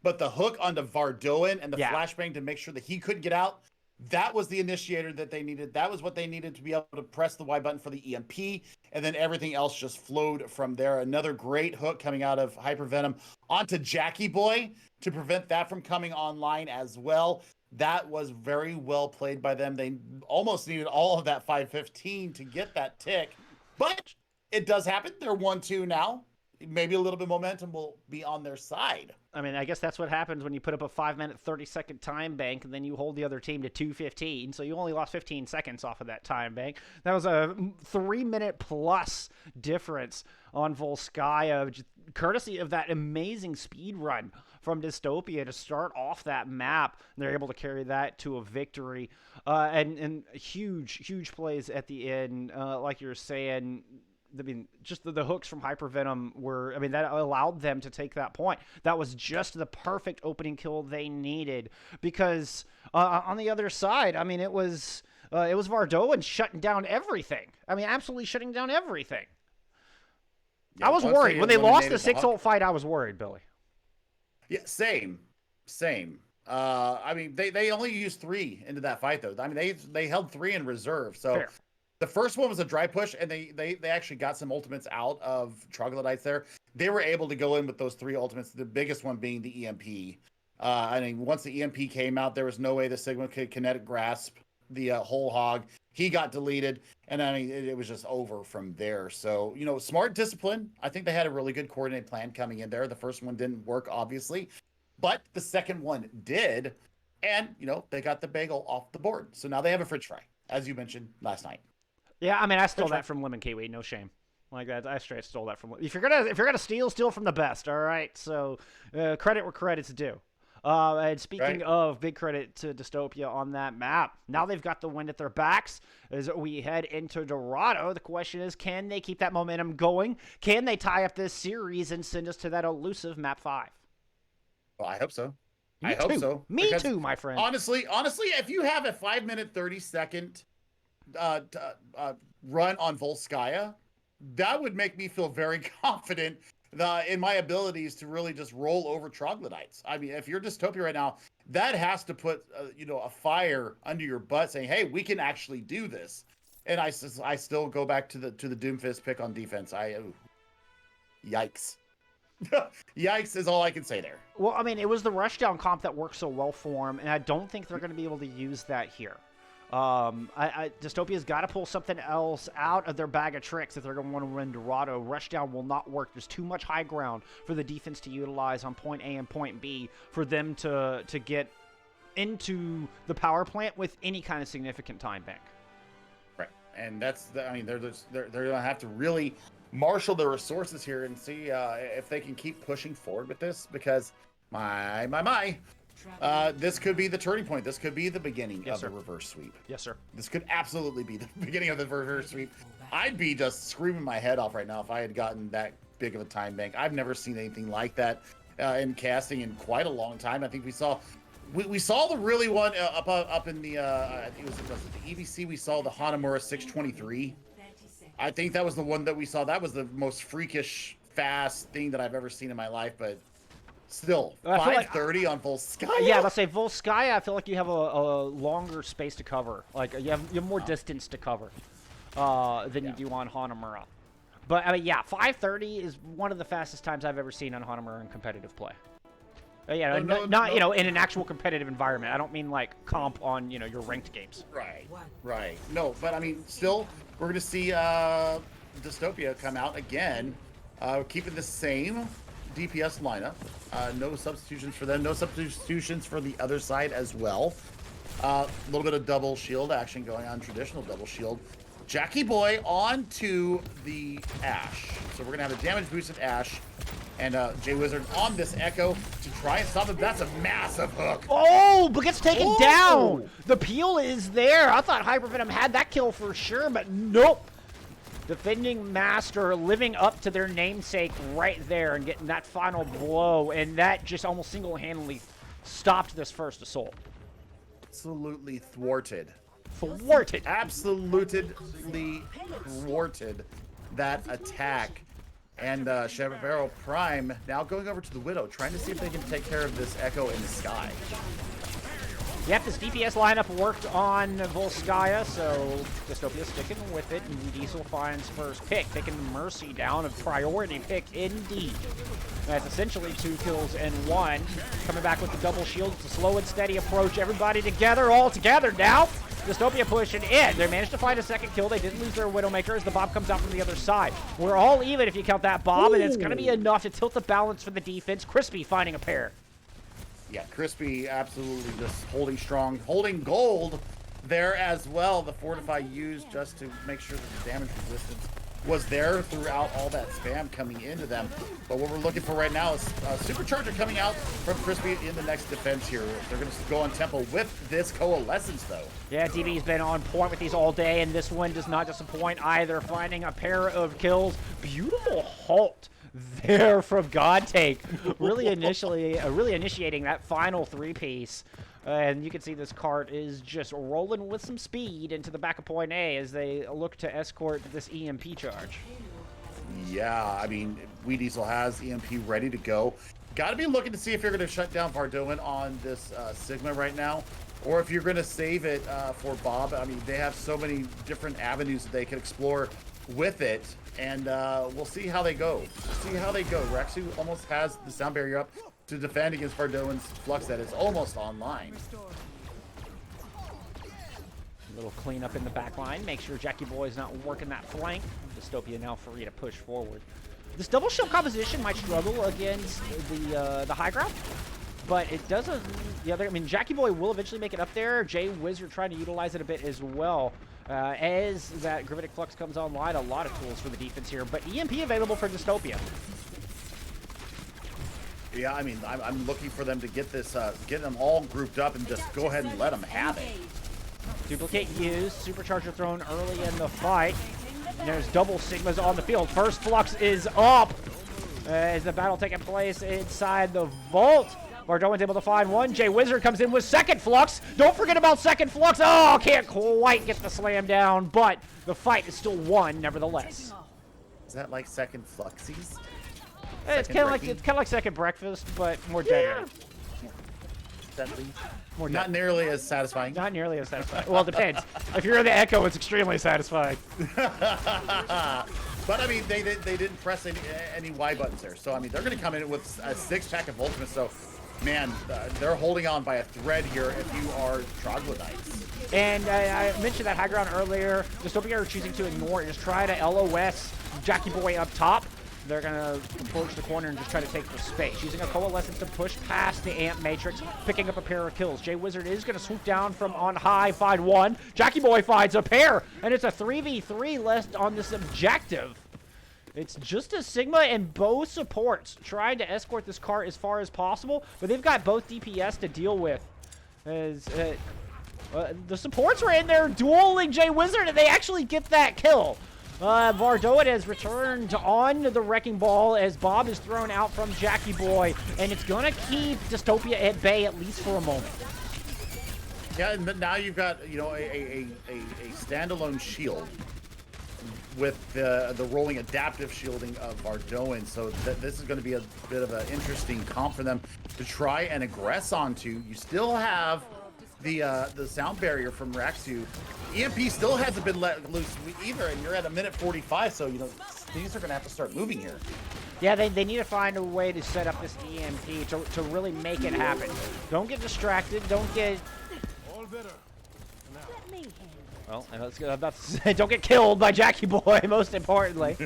But the hook onto Vardoan and the flashbang to make sure that he couldn't get out, that was the initiator that they needed. That was what they needed to be able to press the Y button for the EMP. And then everything else just flowed from there. Another great hook coming out of Hypervenom onto Jackie Boy to prevent that from coming online as well. That was very well played by them. They almost needed all of that 515 to get that tick. But it does happen. They're 1-2 now. Maybe a little bit of momentum will be on their side. I mean, I guess that's what happens when you put up a 5-minute, 30-second time bank, and then you hold the other team to 2:15. So you only lost 15 seconds off of that time bank. That was a 3-minute plus difference on Volskaya, courtesy of that amazing speed run from Dystopia to start off that map. They're able to carry that to a victory. And huge plays at the end, like you're saying. I mean, just the hooks from Hypervenom were, I mean, that allowed them to take that point. That was just the perfect opening kill they needed because on the other side, I mean, it was Vardoan shutting down everything. I mean, absolutely shutting down everything. Yeah, I was worried. When they lost the 6-ult fight, I was worried, Billy. Yeah, same. I mean, they only used 3 into that fight, though. I mean, they held 3 in reserve, so... Fair. The first one was a dry push, and they actually got some ultimates out of Troglodytes there. They were able to go in with those 3 ultimates, the biggest one being the EMP. I mean, once the EMP came out, there was no way the Sigma could kinetic grasp the whole hog. He got deleted, and I mean, it was just over from there. So, you know, smart discipline. I think they had a really good coordinated plan coming in there. The first one didn't work, obviously, but the second one did, and, you know, they got the bagel off the board. So now they have a fridge fry, as you mentioned last night. Yeah, I mean, I stole that from Lemon Kiwi, no shame. Like that, I straight stole that from. If you're gonna steal from the best, all right. So, credit where credit's due. And speaking of, big credit to Dystopia on that map. Now they've got the wind at their backs as we head into Dorado. The question is, can they keep that momentum going? Can they tie up this series and send us to that elusive map 5? Well, I hope so. I hope so. Me too, my friend. Honestly, if you have a 5-minute, 30-second run on Volskaya, that would make me feel very confident in my abilities to really just roll over Troglodytes. I mean, if you're Dystopia right now, that has to put a fire under your butt saying, hey, we can actually do this. And I still go back to the Doomfist pick on defense. Yikes. Yikes is all I can say there. Well, I mean, it was the rushdown comp that worked so well for him, and I don't think they're going to be able to use that here. Dystopia's got to pull something else out of their bag of tricks if they're going to want to win Dorado. Rushdown will not work. There's too much high ground for the defense to utilize on point A and point B for them to get into the power plant with any kind of significant time bank. Right. and that's I mean they're gonna have to really marshal their resources here and see if they can keep pushing forward with this, because this could be the turning point. This could be the beginning of the reverse sweep. Yes, sir. This could absolutely be the beginning of the reverse sweep. I'd be just screaming my head off right now if I had gotten that big of a time bank. I've never seen anything like that in casting in quite a long time. I think we saw the really one up in the I think it was the EBC. We saw the Hanamura 623. I think that was the one that we saw. That was the most freakish fast thing that I've ever seen in my life, but still, 530 on Volskaya? Yeah, let's say Volskaya, I feel like you have a longer space to cover. Like, you have more distance to cover than you do on Hanamura. But, I mean, yeah, 530 is one of the fastest times I've ever seen on Hanamura in competitive play. Yeah, not you know, in an actual competitive environment. I don't mean, like, comp on, you know, your ranked games. Right. No, but, I mean, still, we're going to see Dystopia come out again, keeping the same DPS lineup. No substitutions for them. No substitutions for the other side as well. A little bit of double shield action going on, traditional double shield. Jackie Boy onto the Ashe. So we're going to have a damage boosted Ashe. And Jay Wizard on this Echo to try and stop him. That's a massive hook. Oh, but gets taken down. The peel is there. I thought Hypervenom had that kill for sure, but nope. Defending Master living up to their namesake right there and getting that final blow. And that just almost single-handedly stopped this first assault. Absolutely thwarted. Absolutely thwarted that attack. And Chevero Prime now going over to the Widow, trying to see if they can take care of this Echo in the sky. Yep, this DPS lineup worked on Volskaya, so Dystopia sticking with it, and Diesel finds first pick, taking Mercy down, a priority pick indeed. That's essentially 2 kills and 1. Coming back with the double shield, it's a slow and steady approach, everybody together, all together now. Dystopia pushing in. They managed to find a second kill. They didn't lose their Widowmaker as the Bob comes out from the other side. We're all even if you count that Bob, and it's going to be enough to tilt the balance for the defense. Crispy finding a pair. Yeah, Crispy absolutely just holding strong, holding gold there as well. The Fortify used just to make sure that the damage resistance was there throughout all that spam coming into them. But what we're looking for right now is a Supercharger coming out from Crispy in the next defense here. They're going to go on tempo with this Coalescence, though. Yeah, DB's been on point with these all day, and this one does not disappoint either. Finding a pair of kills. Beautiful halt there from Godtake. Really initiating that final 3-piece. And you can see this cart is just rolling with some speed into the back of point A as they look to escort this EMP charge. Yeah, I mean, Diesel has EMP ready to go. Got to be looking to see if you're going to shut down Vardoin on this Sigma right now, or if you're going to save it for Bob. I mean, they have so many different avenues that they can explore with it, and we'll see how they go. Rexy almost has the sound barrier up to defend against Vardoin's Flux that is almost online. A little cleanup in the back line. Make sure Jackie Boy is not working that flank. Dystopia now free to push forward. This double shield composition might struggle against the high ground, but it doesn't. I mean, Jackie Boy will eventually make it up there. Jay Wizard trying to utilize it a bit as well. As that Gravitic Flux comes online, a lot of tools for the defense here, but EMP available for Dystopia. Yeah, I mean, I'm looking for them to get this, get them all grouped up and just go ahead and let them have it. Duplicate used, Supercharger thrown early in the fight. And there's double Sigmas on the field. First Flux is up as the battle taking place inside the vault. Vardoin's able to find one. Jay Wizard comes in with second Flux. Don't forget about second Flux. Oh, can't quite get the slam down, but the fight is still won nevertheless. Is that like second Fluxies? It's kind of like second breakfast, but more deadly. Not nearly as satisfying. Not nearly as satisfying. Well, it depends. If you're in the Echo, it's extremely satisfying. But I mean, they didn't press any Y buttons there. So I mean, they're going to come in with a 6-pack of ultimates. So, man, they're holding on by a thread here. If you are Troglodytes. And I mentioned that high ground earlier. Dystopia are choosing to ignore it. Just try to LOS Jackie Boy up top. they're going to approach the corner and just try to take the space. Using a Coalescence to push past the Amp Matrix, picking up a pair of kills. Jay Wizard is going to swoop down from on high, find one. Jackie Boy finds a pair, and it's a 3v3 left on this objective. It's just a Sigma and both supports trying to escort this cart as far as possible, but they've got both DPS to deal with. As the supports were in there dueling Jay Wizard, and they actually get that kill. Vardoit has returned on the Wrecking Ball as Bob is thrown out from Jackie Boy, and it's going to keep Dystopia at bay at least for a moment. Yeah, and now you've got, you know, a standalone shield with the rolling adaptive shielding of Vardoin, so this is going to be a bit of an interesting comp for them to try and aggress onto. You still have the sound barrier from Raxu. EMP still hasn't been let loose either, and you're at a minute 45, so you know these are going to have to start moving here. Yeah, they need to find a way to set up this EMP to really make it happen. Don't get distracted. Don't get... Well, let's go. I'm about to say, don't get killed by Jackie Boy, most importantly.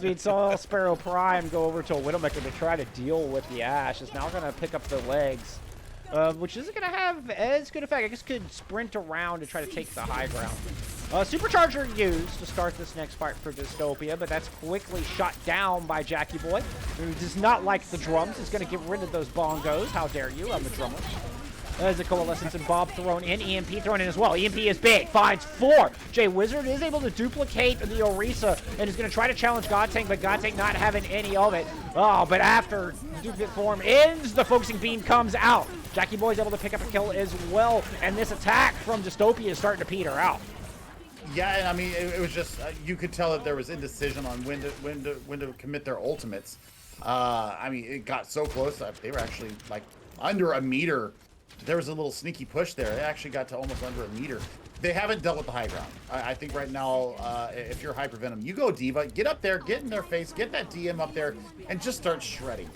We saw Sparrow Prime go over to a Widowmaker to try to deal with the Ash. It's now going to pick up the legs, which isn't going to have as good effect. I guess could sprint around to try to take the high ground. Supercharger used to start this next fight for Dystopia, but that's quickly shot down by Jackie Boy, who does not like the drums. He's going to get rid of those bongos. How dare you? I'm the drummer. There's a Coalescence and Bob thrown in. EMP thrown in as well. EMP is big. Finds 4. Jay Wizard is able to duplicate the Orisa and is going to try to challenge Godtank, but Godtank not having any of it. Oh, but after duplicate form ends, the focusing beam comes out. Jackie Boy's able to pick up a kill as well, and this attack from Dystopia is starting to peter out. Yeah, and I mean, it was just, you could tell that there was indecision on when to commit their ultimates. I mean, it got so close that they were actually like under a meter. There was a little sneaky push there. It actually got to almost under a meter. They haven't dealt with the high ground. I think right now, if you're Hypervenom, you go Diva, get up there, get in their face, get that DM up there, and just start shredding.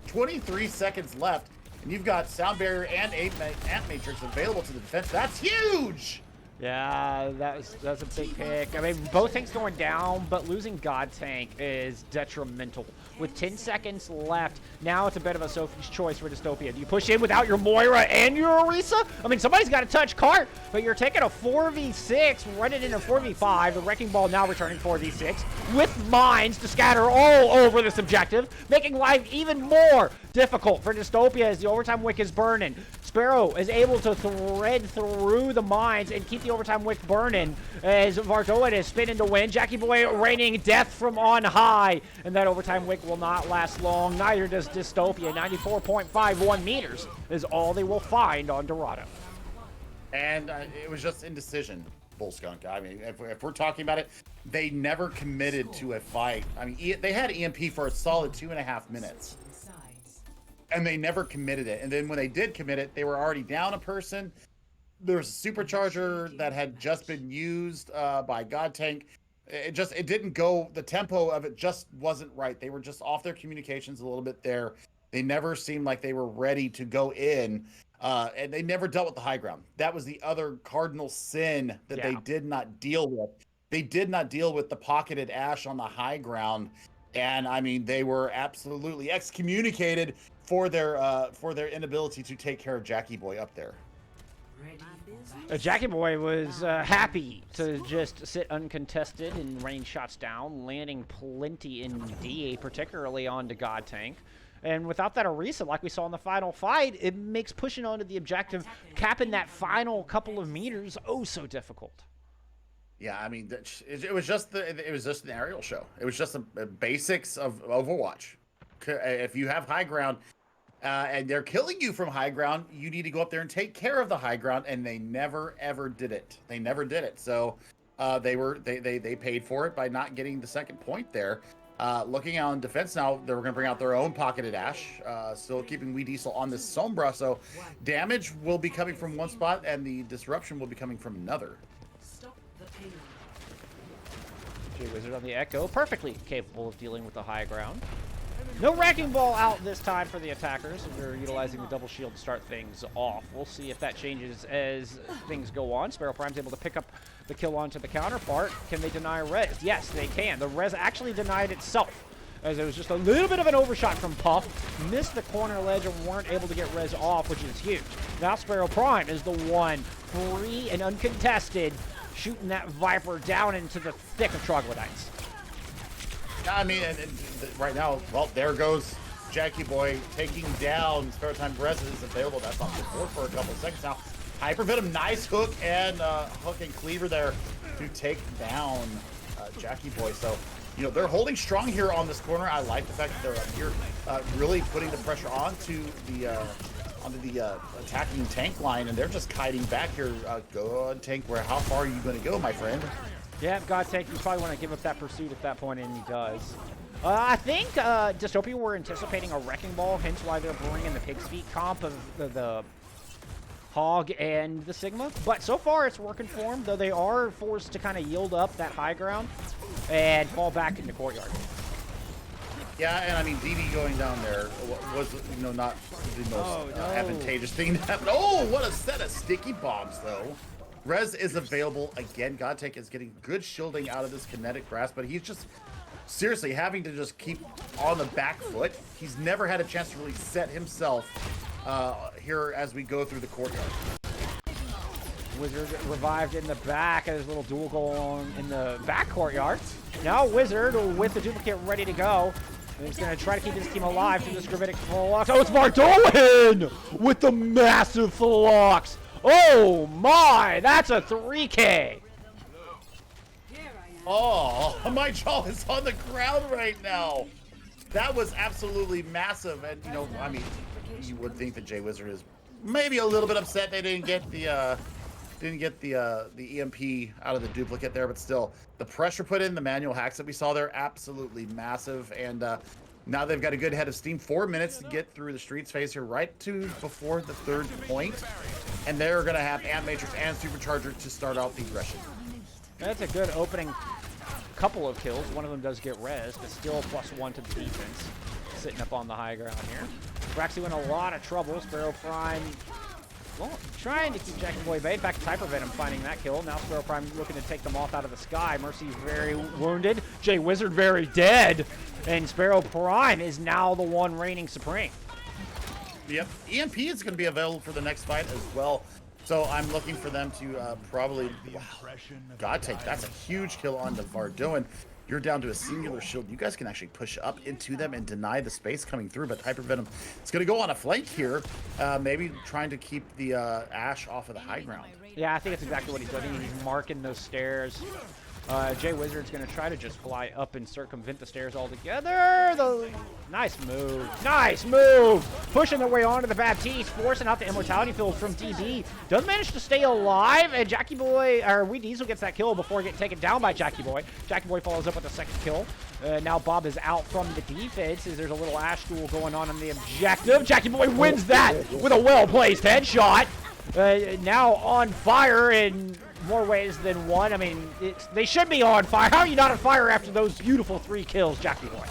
23 seconds left, and you've got Sound Barrier and Amp Matrix available to the defense. That's huge! Yeah, that's a big pick. I mean, both tanks going down, but losing God Tank is detrimental. With 10 seconds left, now it's a bit of a Sophie's choice for Dystopia. Do you push in without your Moira and your Orisa? I mean, somebody's got to touch cart, but you're taking a 4v6, run it into 4v5. The Wrecking Ball now returning 4v6 with mines to scatter all over this objective, making life even more difficult for Dystopia as the overtime wick is burning. Sparrow is able to thread through the mines and keep the overtime wick burning as Vardoit is spinning to win. Jackie Boy raining death from on high, and that overtime wick will not last long. Neither does Dystopia. 94.51 meters is all they will find on Dorado. And it was just indecision, Bullskunk. I mean, if we're talking about it, they never committed to a fight. I mean, they had EMP for a solid 2.5 minutes. And they never committed it. And then when they did commit it, they were already down a person. There was a supercharger that had just been used by Godtank. It didn't go, the tempo of it just wasn't right. They were just off their communications a little bit there. They never seemed like they were ready to go in. And they never dealt with the high ground. That was the other cardinal sin that they did not deal with. They did not deal with the pocketed Ash on the high ground. And I mean, they were absolutely excommunicated for their inability to take care of Jackie Boy up there. Jackie Boy was happy to just sit uncontested and rain shots down, landing plenty in DA, particularly onto Godtank. And without that Orisa, like we saw in the final fight, it makes pushing onto the objective, capping that final couple of meters, oh so difficult. Yeah, I mean, it was just an aerial show. It was just the basics of Overwatch. If you have high ground and they're killing you from high ground, you need to go up there and take care of the high ground, and they never ever did it. They never did it. So they paid for it by not getting the second point there. Looking on defense now, they're going to bring out their own pocketed Ash, still keeping Wee Diesel on this Sombra. So damage will be coming from one spot, and the disruption will be coming from another. Jay Wizard on the Echo, perfectly capable of dealing with the high ground. No Wrecking Ball out this time for the attackers, and they're utilizing the double shield to start things off. We'll see if that changes as things go on. Sparrow Prime's able to pick up the kill onto the counterpart. Can they deny res? Yes, they can. The res actually denied itself as it was just a little bit of an overshot from Puff. Missed the corner ledge and weren't able to get res off, which is huge. Now Sparrow Prime is the one, free and uncontested, shooting that Viper down into the thick of Troglodytes. I mean, and right now, well, there goes Jackie Boy taking down Sparrow Time. Res is available. That's on support for a couple of seconds now. Hyper Venom, nice hook and cleaver there to take down Jackie Boy. So, you know, they're holding strong here on this corner. I like the fact that they're up here really putting the pressure onto the attacking tank line, and they're just kiting back here. Go on, tank. How far are you going to go, my friend? Yeah, God Tank, you probably want to give up that pursuit at that point, and he does. I think Dystopia were anticipating a Wrecking Ball, hence why they're bringing the Pig's Feet comp of the Hog and the Sigma. But so far, it's working for them, though they are forced to kind of yield up that high ground and fall back into Courtyard. Yeah, and I mean, DD going down there was, you know, not the most advantageous thing to happen. Oh, what a set of sticky bombs, though. Res is available again. Godtake is getting good shielding out of this kinetic grasp, but he's just seriously having to just keep on the back foot. He's never had a chance to really set himself here as we go through the Courtyard. Wizard revived in the back as his little duel going on in the back Courtyard. Now Wizard with the duplicate ready to go. And he's going to try to keep his team alive through this gravitic flux. Oh, it's Mardoin with the massive flux. Oh my, that's a 3K. Oh, my jaw is on the ground right now. That was absolutely massive. And, you know, I mean, you would think that Jay Wizard is maybe a little bit upset they didn't get the EMP out of the duplicate there, but still, the pressure put in, the manual hacks that we saw there, absolutely massive. And now they've got a good head of steam. 4 minutes to get through the streets phase here, right to before the third point. And they're going to have Ant Matrix and Supercharger to start out the aggression. That's a good opening couple of kills. One of them does get res, but still +1 to the defense. Sitting up on the high ground here. We're actually in a lot of trouble. Sparrow Prime, well, trying to keep Jackie Boy bait. Back to Hyper Venom finding that kill. Now Sparrow Prime looking to take them off out of the sky. Mercy's very wounded. Jay Wizard very dead. And Sparrow Prime is now the one reigning supreme. Yep, EMP is going to be available for the next fight as well. So I'm looking for them to probably, God take, that's a huge kill on the Vardoin. You're down to a singular shield. You guys can actually push up into them and deny the space coming through, but Hyper Venom is going to go on a flank here, maybe trying to keep the Ash off of the high ground. Yeah, I think that's exactly what he's doing. He's marking those stairs. Jay Wizard's going to try to just fly up and circumvent the stairs altogether. Nice move. Nice move. Pushing their way onto the Baptiste, forcing out the Immortality Field from DB. Does manage to stay alive, and Jackie Boy, or Wee Diesel gets that kill before getting taken down by Jackie Boy. Jackie Boy follows up with a second kill. Now Bob is out from the defense as there's a little Ash duel going on the objective. Jackie Boy wins that with a well-placed headshot. Now on fire in more ways than one. I mean, they should be on fire. How are you not on fire after those beautiful 3 kills, Jackie Boy?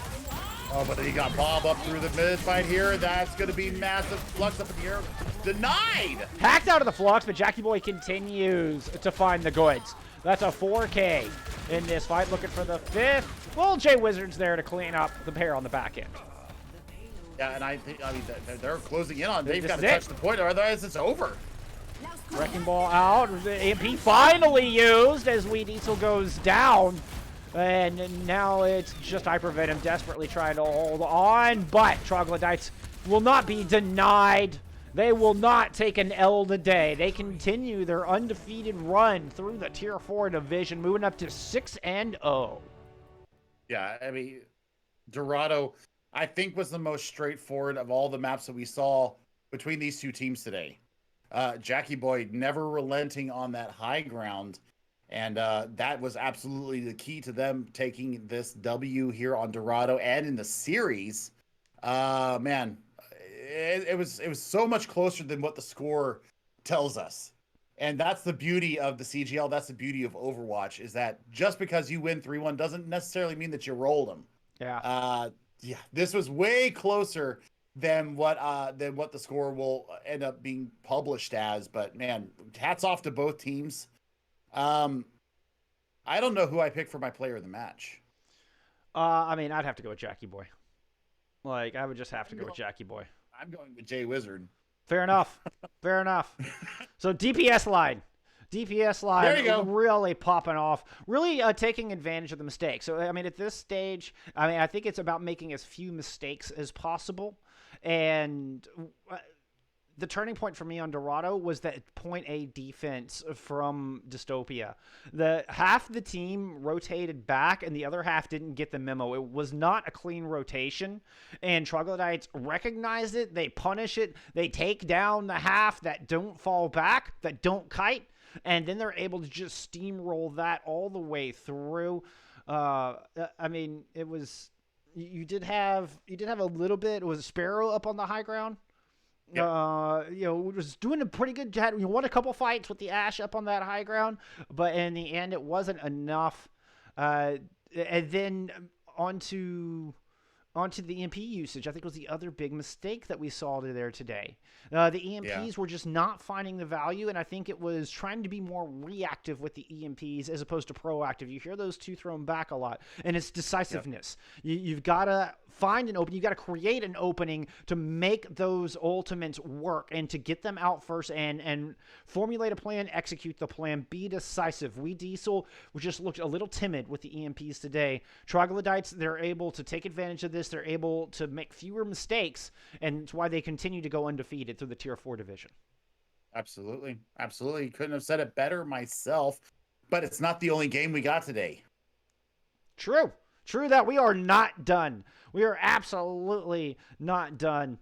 Oh, but he got Bob up through the mid fight here. That's going to be massive. Flux up in the air. Denied! Hacked out of the flux, but Jackie Boy continues to find the goods. That's a 4K in this fight. Looking for the 5th. Well, Jay Wizard's there to clean up the pair on the back end. Yeah, and I mean, they're closing in on. They've got to touch the point, or otherwise it's over. Wrecking Ball out. The EMP finally used as Wee Diesel goes down. And now it's just Hyper Venom desperately trying to hold on. But Troglodytes will not be denied. They will not take an L today. They continue their undefeated run through the Tier 4 division, moving up to 6-0. Yeah, I mean, Dorado, I think, was the most straightforward of all the maps that we saw between these two teams today. Jackie Boy never relenting on that high ground, and that was absolutely the key to them taking this W here on Dorado and in the series. Man, it was so much closer than what the score tells us, and that's the beauty of the CGL. That's the beauty of Overwatch, is that just because you win 3-1 doesn't necessarily mean that you rolled them. Yeah. Yeah, this was way closer than what the score will end up being published as. But man, hats off to both teams. I don't know who I picked for my player of the match. I mean, I'd have to go with Jackie Boy. Like, I would just have to go with Jackie Boy. I'm going with Jay Wizard. Fair enough. Fair enough. So DPS line. There you go. Really popping off, really taking advantage of the mistakes. So, I mean, at this stage, I think it's about making as few mistakes as possible. And the turning point for me on Dorado was that point A defense from Dystopia. Half the team rotated back and the other half didn't get the memo. It was not a clean rotation, and Troglodytes recognize it. They punish it. They take down the half that don't fall back, that don't kite, and then they're able to just steamroll that all the way through. I mean, it was you did have a little bit. It was Sparrow up on the high ground. Yep. Was doing a pretty good job. You won a couple fights with the Ash up on that high ground, but in the end, it wasn't enough. And then onto the EMP usage, I think was the other big mistake that we saw there today. The EMPs were just not finding the value, and I think it was trying to be more reactive with the EMPs as opposed to proactive. You hear those two thrown back a lot, and it's decisiveness. Yep. You've got to find an opening. You've got to create an opening to make those ultimates work and to get them out first and formulate a plan, execute the plan, be decisive. Diesel just looked a little timid with the EMPs today. Troglodytes, they're able to take advantage of this. They're able to make fewer mistakes, and it's why they continue to go undefeated through the Tier 4 division. Absolutely. Couldn't have said it better myself, but it's not the only game we got today. True that. We are not done. We are absolutely not done,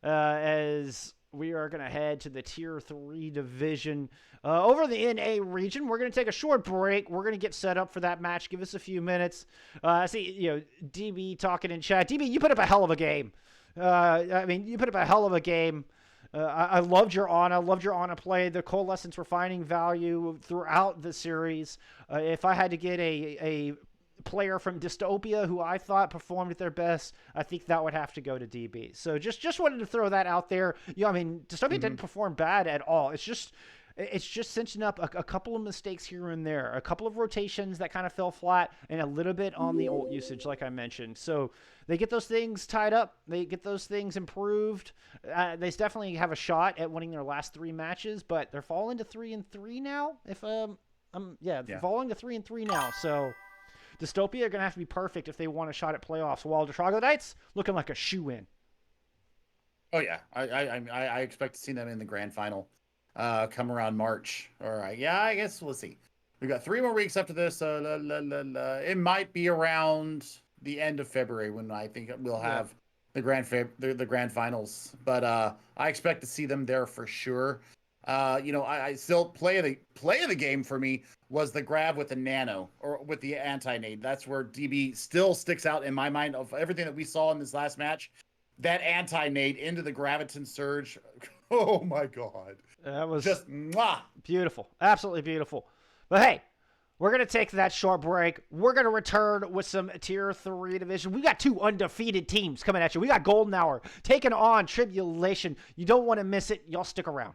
as we are going to head to the Tier 3 division. Over the NA region, we're going to take a short break. We're going to get set up for that match. Give us a few minutes. I see, DB talking in chat. DB, you put up a hell of a game. You put up a hell of a game. I loved your Ana play. The coalescence were finding value throughout the series. If I had to get a player from Dystopia who I thought performed at their best, I think that would have to go to DB. So just wanted to throw that out there. Dystopia didn't perform bad at all. It's just cinching up a couple of mistakes here and there, a couple of rotations that kind of fell flat, and a little bit on the ult usage, like I mentioned. So they get those things tied up. They get those things improved. They definitely have a shot at winning their last 3 matches, but they're falling to 3-3 now. They're falling to 3-3 now. So Dystopia are going to have to be perfect if they want a shot at playoffs, while the Troglodytes looking like a shoe-in. Oh, yeah. I expect to see them in the grand final come around March. All right. Yeah, I guess we'll see. We've got 3 more weeks after this. It might be around the end of February when I think we'll have the grand finals. But I expect to see them there for sure. I still play of the game for me was the grab with the nano or with the anti-nade. That's where DB still sticks out in my mind of everything that we saw in this last match. That anti-nade into the graviton surge. Oh my God. That was just beautiful. Absolutely beautiful. But hey, we're going to take that short break. We're going to return with some Tier 3 division. We got 2 undefeated teams coming at you. We got Golden Hour taking on Tribulation. You don't want to miss it. Y'all stick around.